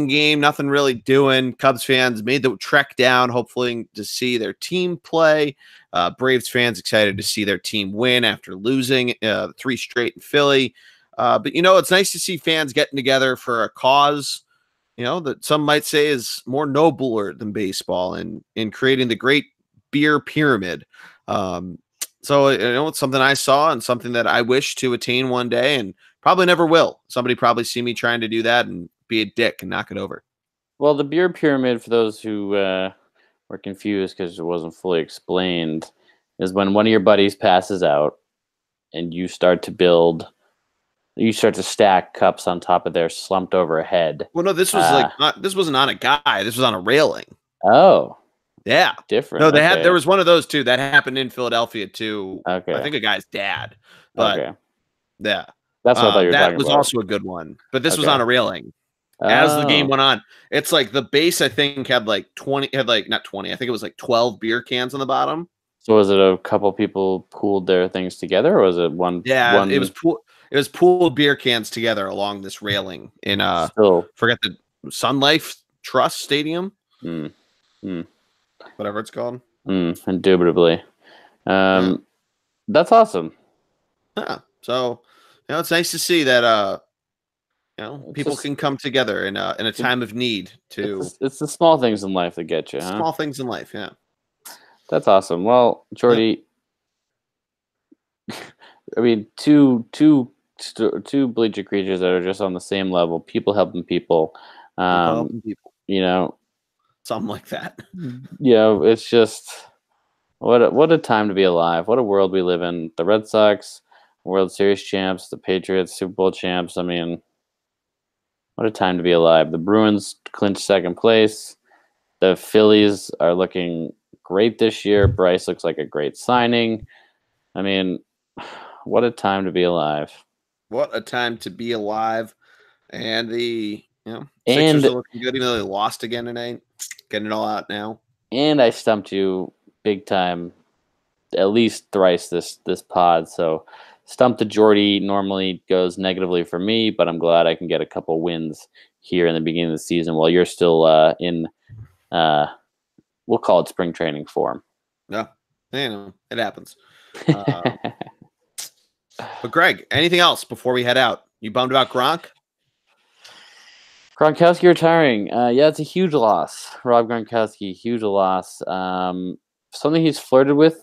[SPEAKER 1] game, nothing really doing. Cubs fans made the trek down, hopefully to see their team play. Braves fans excited to see their team win after losing 3 straight in Philly. But it's nice to see fans getting together for a cause, that some might say is more nobler than baseball, and in creating the great beer pyramid. So it's something I saw and something that I wish to attain one day, and probably never will. Somebody probably see me trying to do that and be a dick and knock it over.
[SPEAKER 2] Well, the beer pyramid, for those who were confused because it wasn't fully explained, is when one of your buddies passes out and you start to stack cups on top of their slumped over head.
[SPEAKER 1] Well, no, this was this wasn't on a guy. This was on a railing.
[SPEAKER 2] Oh,
[SPEAKER 1] yeah,
[SPEAKER 2] different.
[SPEAKER 1] No, there was one of those too that happened in Philadelphia too.
[SPEAKER 2] Okay,
[SPEAKER 1] I think a guy's dad. But yeah,
[SPEAKER 2] that's what I thought you were talking about.
[SPEAKER 1] That was also a good one, but this was on a railing. As the game went on, it's like the base, I think, had like 20, not 20, I think it was like 12 beer cans on the bottom.
[SPEAKER 2] So was it a couple people pooled their things together, or was it one?
[SPEAKER 1] Yeah, it was pooled beer cans together along this railing in forget the Sun Life Trust Stadium. Whatever it's called.
[SPEAKER 2] Indubitably. That's awesome.
[SPEAKER 1] Yeah. So, it's nice to see that people can come together in a time of need to.
[SPEAKER 2] It's the small things in life that get you.
[SPEAKER 1] Small things in life, yeah.
[SPEAKER 2] That's awesome. Well, Jordy, I mean, two bleacher creatures that are just on the same level. People helping people.
[SPEAKER 1] Helping people. Something like that.
[SPEAKER 2] It's just what a time to be alive. What a world we live in. The Red Sox, World Series champs, the Patriots, Super Bowl champs. I mean, what a time to be alive. The Bruins clinched second place. The Phillies are looking great this year. Bryce looks like a great signing. I mean, what a time to be alive.
[SPEAKER 1] What a time to be alive. And the Sixers are looking good, even though they lost again tonight. Getting it all out now.
[SPEAKER 2] And I stumped you big time at least thrice this pod. So Stump the Jordy normally goes negatively for me, but I'm glad I can get a couple wins here in the beginning of the season while you're still in we'll call it spring training form.
[SPEAKER 1] Yeah, it happens. But Greg, anything else before we head out? You bummed about Gronk?
[SPEAKER 2] Gronkowski retiring. Yeah, it's a huge loss. Rob Gronkowski, huge loss. Something he's flirted with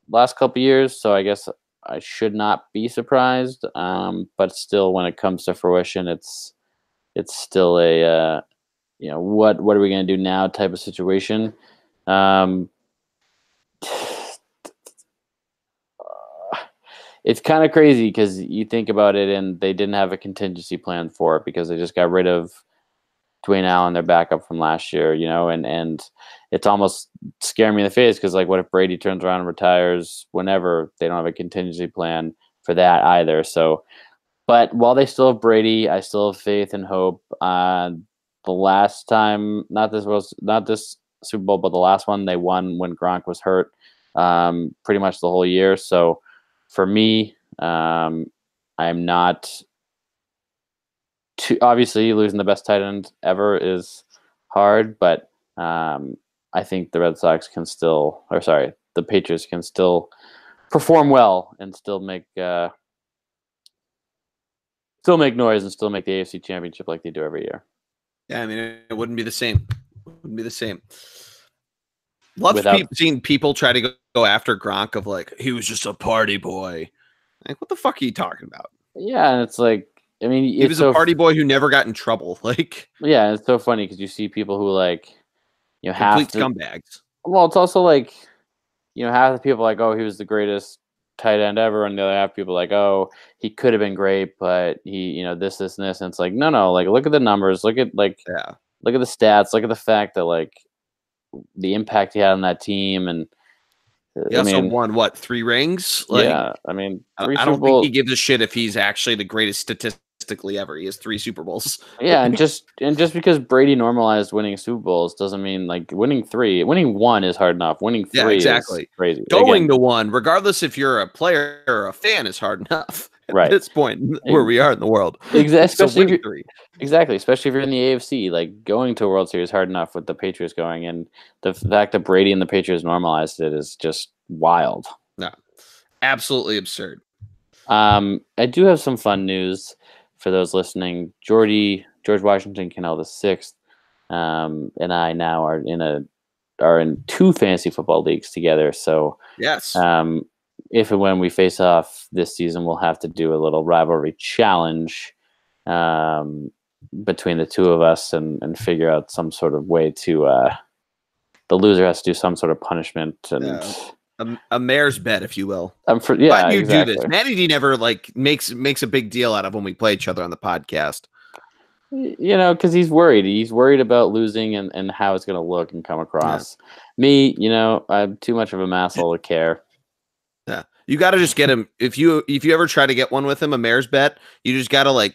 [SPEAKER 2] last couple years, so I guess I should not be surprised. But still, when it comes to fruition, it's still a what are we going to do now type of situation. It's kind of crazy because you think about it, and they didn't have a contingency plan for it because they just got rid of Dwayne Allen, their backup from last year, and it's almost scaring me in the face because, like, what if Brady turns around and retires whenever? They don't have a contingency plan for that either. So, but while they still have Brady, I still have faith and hope. The last time, not this Super Bowl, but the last one they won when Gronk was hurt, pretty much the whole year. So for me, I'm not too, obviously losing the best tight end ever is hard, but I think the Red Sox can still, the Patriots can still perform well and still make noise and still make the AFC Championship like they do every year.
[SPEAKER 1] Yeah, I mean, it wouldn't be the same. Love seeing people try to go after Gronk of like, he was just a party boy. Like, what the fuck are you talking about?
[SPEAKER 2] Yeah, and it's like, I mean,
[SPEAKER 1] he was a party boy who never got in trouble. Like,
[SPEAKER 2] yeah, it's so funny because you see people who like,
[SPEAKER 1] complete scumbags.
[SPEAKER 2] Well, it's also like, half the people are like, oh, he was the greatest tight end ever, and the other half people are like, oh, he could have been great, but he, this, and this, and it's like, no, like, look at the numbers, look at the stats, look at the fact that like the impact he had on that team, and
[SPEAKER 1] he also won what, 3 rings? Like,
[SPEAKER 2] yeah, I mean,
[SPEAKER 1] I don't think he gives a shit if he's actually the greatest statistically ever. He has 3 Super Bowls.
[SPEAKER 2] Yeah, and just because Brady normalized winning Super Bowls doesn't mean like winning 1 is hard enough. Winning 3 is crazy.
[SPEAKER 1] Going to 1, regardless if you're a player or a fan, is hard enough. At this point where we are in the world.
[SPEAKER 2] Especially if you're in the AFC, like going to a World Series is hard enough with the Patriots going, and the fact that Brady and the Patriots normalized it is just wild.
[SPEAKER 1] No, absolutely absurd.
[SPEAKER 2] I do have some fun news for those listening. George Washington Cannell the sixth, and I now are in 2 fantasy football leagues together. So
[SPEAKER 1] Yes.
[SPEAKER 2] if and when we face off this season, we'll have to do a little rivalry challenge between the 2 of us and figure out some sort of way to. The loser has to do some sort of punishment and
[SPEAKER 1] a mayor's bet, if you will.
[SPEAKER 2] Yeah,
[SPEAKER 1] Why do you
[SPEAKER 2] exactly.
[SPEAKER 1] do this? Matty D never makes a big deal out of when we play each other on the podcast.
[SPEAKER 2] Because he's worried. He's worried about losing and how it's going to look and come across. Yeah. Me, I'm too much of a masshole to care.
[SPEAKER 1] Yeah, you got to just get him. If you ever try to get one with him, a mayor's bet, you just got to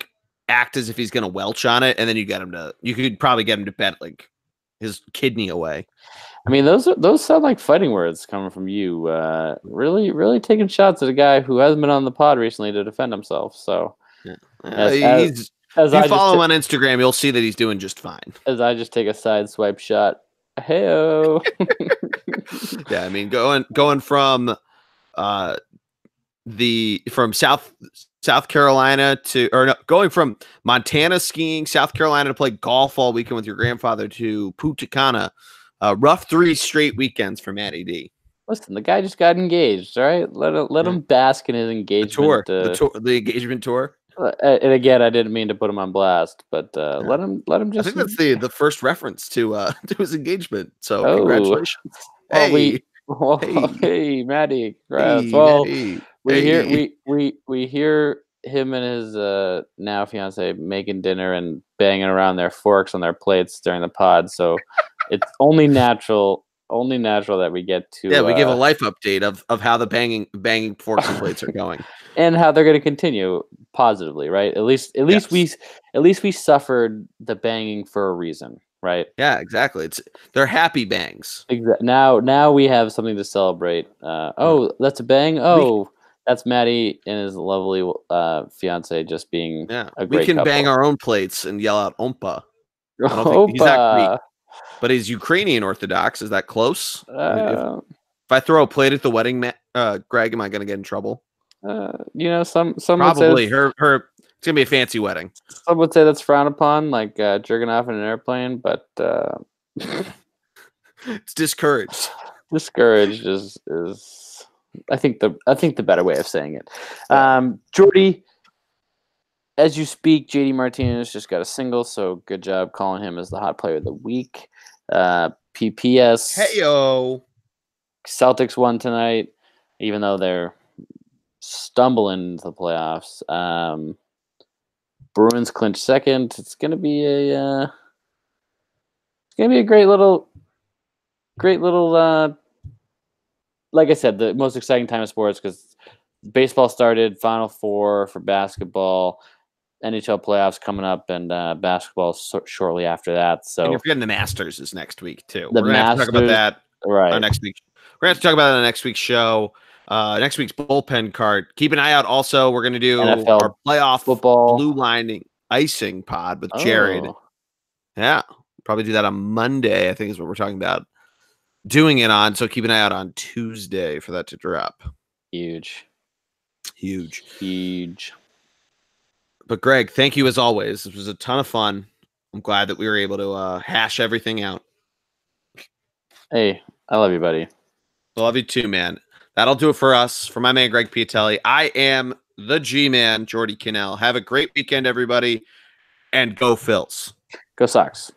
[SPEAKER 1] act as if he's going to welch on it, and then you could probably get him to bet his kidney away.
[SPEAKER 2] I mean, those sound like fighting words coming from you. Really, really taking shots at a guy who hasn't been on the pod recently to defend himself. So,
[SPEAKER 1] yeah. If you follow him on Instagram, you'll see that he's doing just fine.
[SPEAKER 2] As I just take a side swipe shot. Hey-o.
[SPEAKER 1] Yeah, I mean, going from South Carolina going from Montana skiing, South Carolina to play golf all weekend with your grandfather to Punta Cana. Rough 3 straight weekends for Matty D.
[SPEAKER 2] Listen, the guy just got engaged. All right, let him bask in his engagement.
[SPEAKER 1] The engagement tour.
[SPEAKER 2] And again, I didn't mean to put him on blast, but let him just.
[SPEAKER 1] I think that's the first reference to his engagement. So congratulations.
[SPEAKER 2] Well, hey, Matty. Congrats. Well, we hear him and his now fiance making dinner and banging around their forks on their plates during the pod. So it's only natural that we get to
[SPEAKER 1] we give a life update of how the banging forks and plates are going
[SPEAKER 2] and how they're going to continue positively, right? At least we suffered the banging for a reason, right?
[SPEAKER 1] Yeah, exactly. They're happy bangs.
[SPEAKER 2] Exactly. Now we have something to celebrate. That's a bang. That's Matty and his lovely fiance just being a great
[SPEAKER 1] we can
[SPEAKER 2] couple.
[SPEAKER 1] Bang our own plates and yell out "Ompa." I don't think he's not Greek, but he's Ukrainian Orthodox. Is that close? If I throw a plate at the wedding, Greg, am I going to get in trouble?
[SPEAKER 2] Some
[SPEAKER 1] probably her. It's gonna be a fancy wedding.
[SPEAKER 2] Some would say that's frowned upon, like jerking off in an airplane, but
[SPEAKER 1] it's discouraged.
[SPEAKER 2] Discouraged is I think the better way of saying it. Jordy, as you speak, JD Martinez just got a single, so good job calling him as the hot player of the week. PPS.
[SPEAKER 1] Heyo.
[SPEAKER 2] Celtics won tonight, even though they're stumbling into the playoffs. Bruins clinch second. It's gonna be a great little. Like I said, the most exciting time of sports because baseball started, Final Four for basketball, NHL playoffs coming up, and basketball shortly after that. So
[SPEAKER 1] and you're forgetting the Masters is next week too.
[SPEAKER 2] We're gonna have to
[SPEAKER 1] talk about that
[SPEAKER 2] right
[SPEAKER 1] next week. We're gonna have to talk about it on next week's show. Next week's bullpen card. Keep an eye out. Also, we're gonna do
[SPEAKER 2] NFL
[SPEAKER 1] our playoff
[SPEAKER 2] football
[SPEAKER 1] blue lining icing pod with Jared. Yeah, probably do that on Monday. I think is what we're talking about doing it on. So keep an eye out on Tuesday for that to drop.
[SPEAKER 2] Huge.
[SPEAKER 1] But Greg, thank you as always. This was a ton of fun. I'm glad that we were able to hash everything out.
[SPEAKER 2] Hey, I love you, buddy.
[SPEAKER 1] I love you too, man. That'll do it for us. For my man, Greg Piatelli, I am the G-Man, Jordy Cannell. Have a great weekend, everybody, and go Phils.
[SPEAKER 2] Go Sox.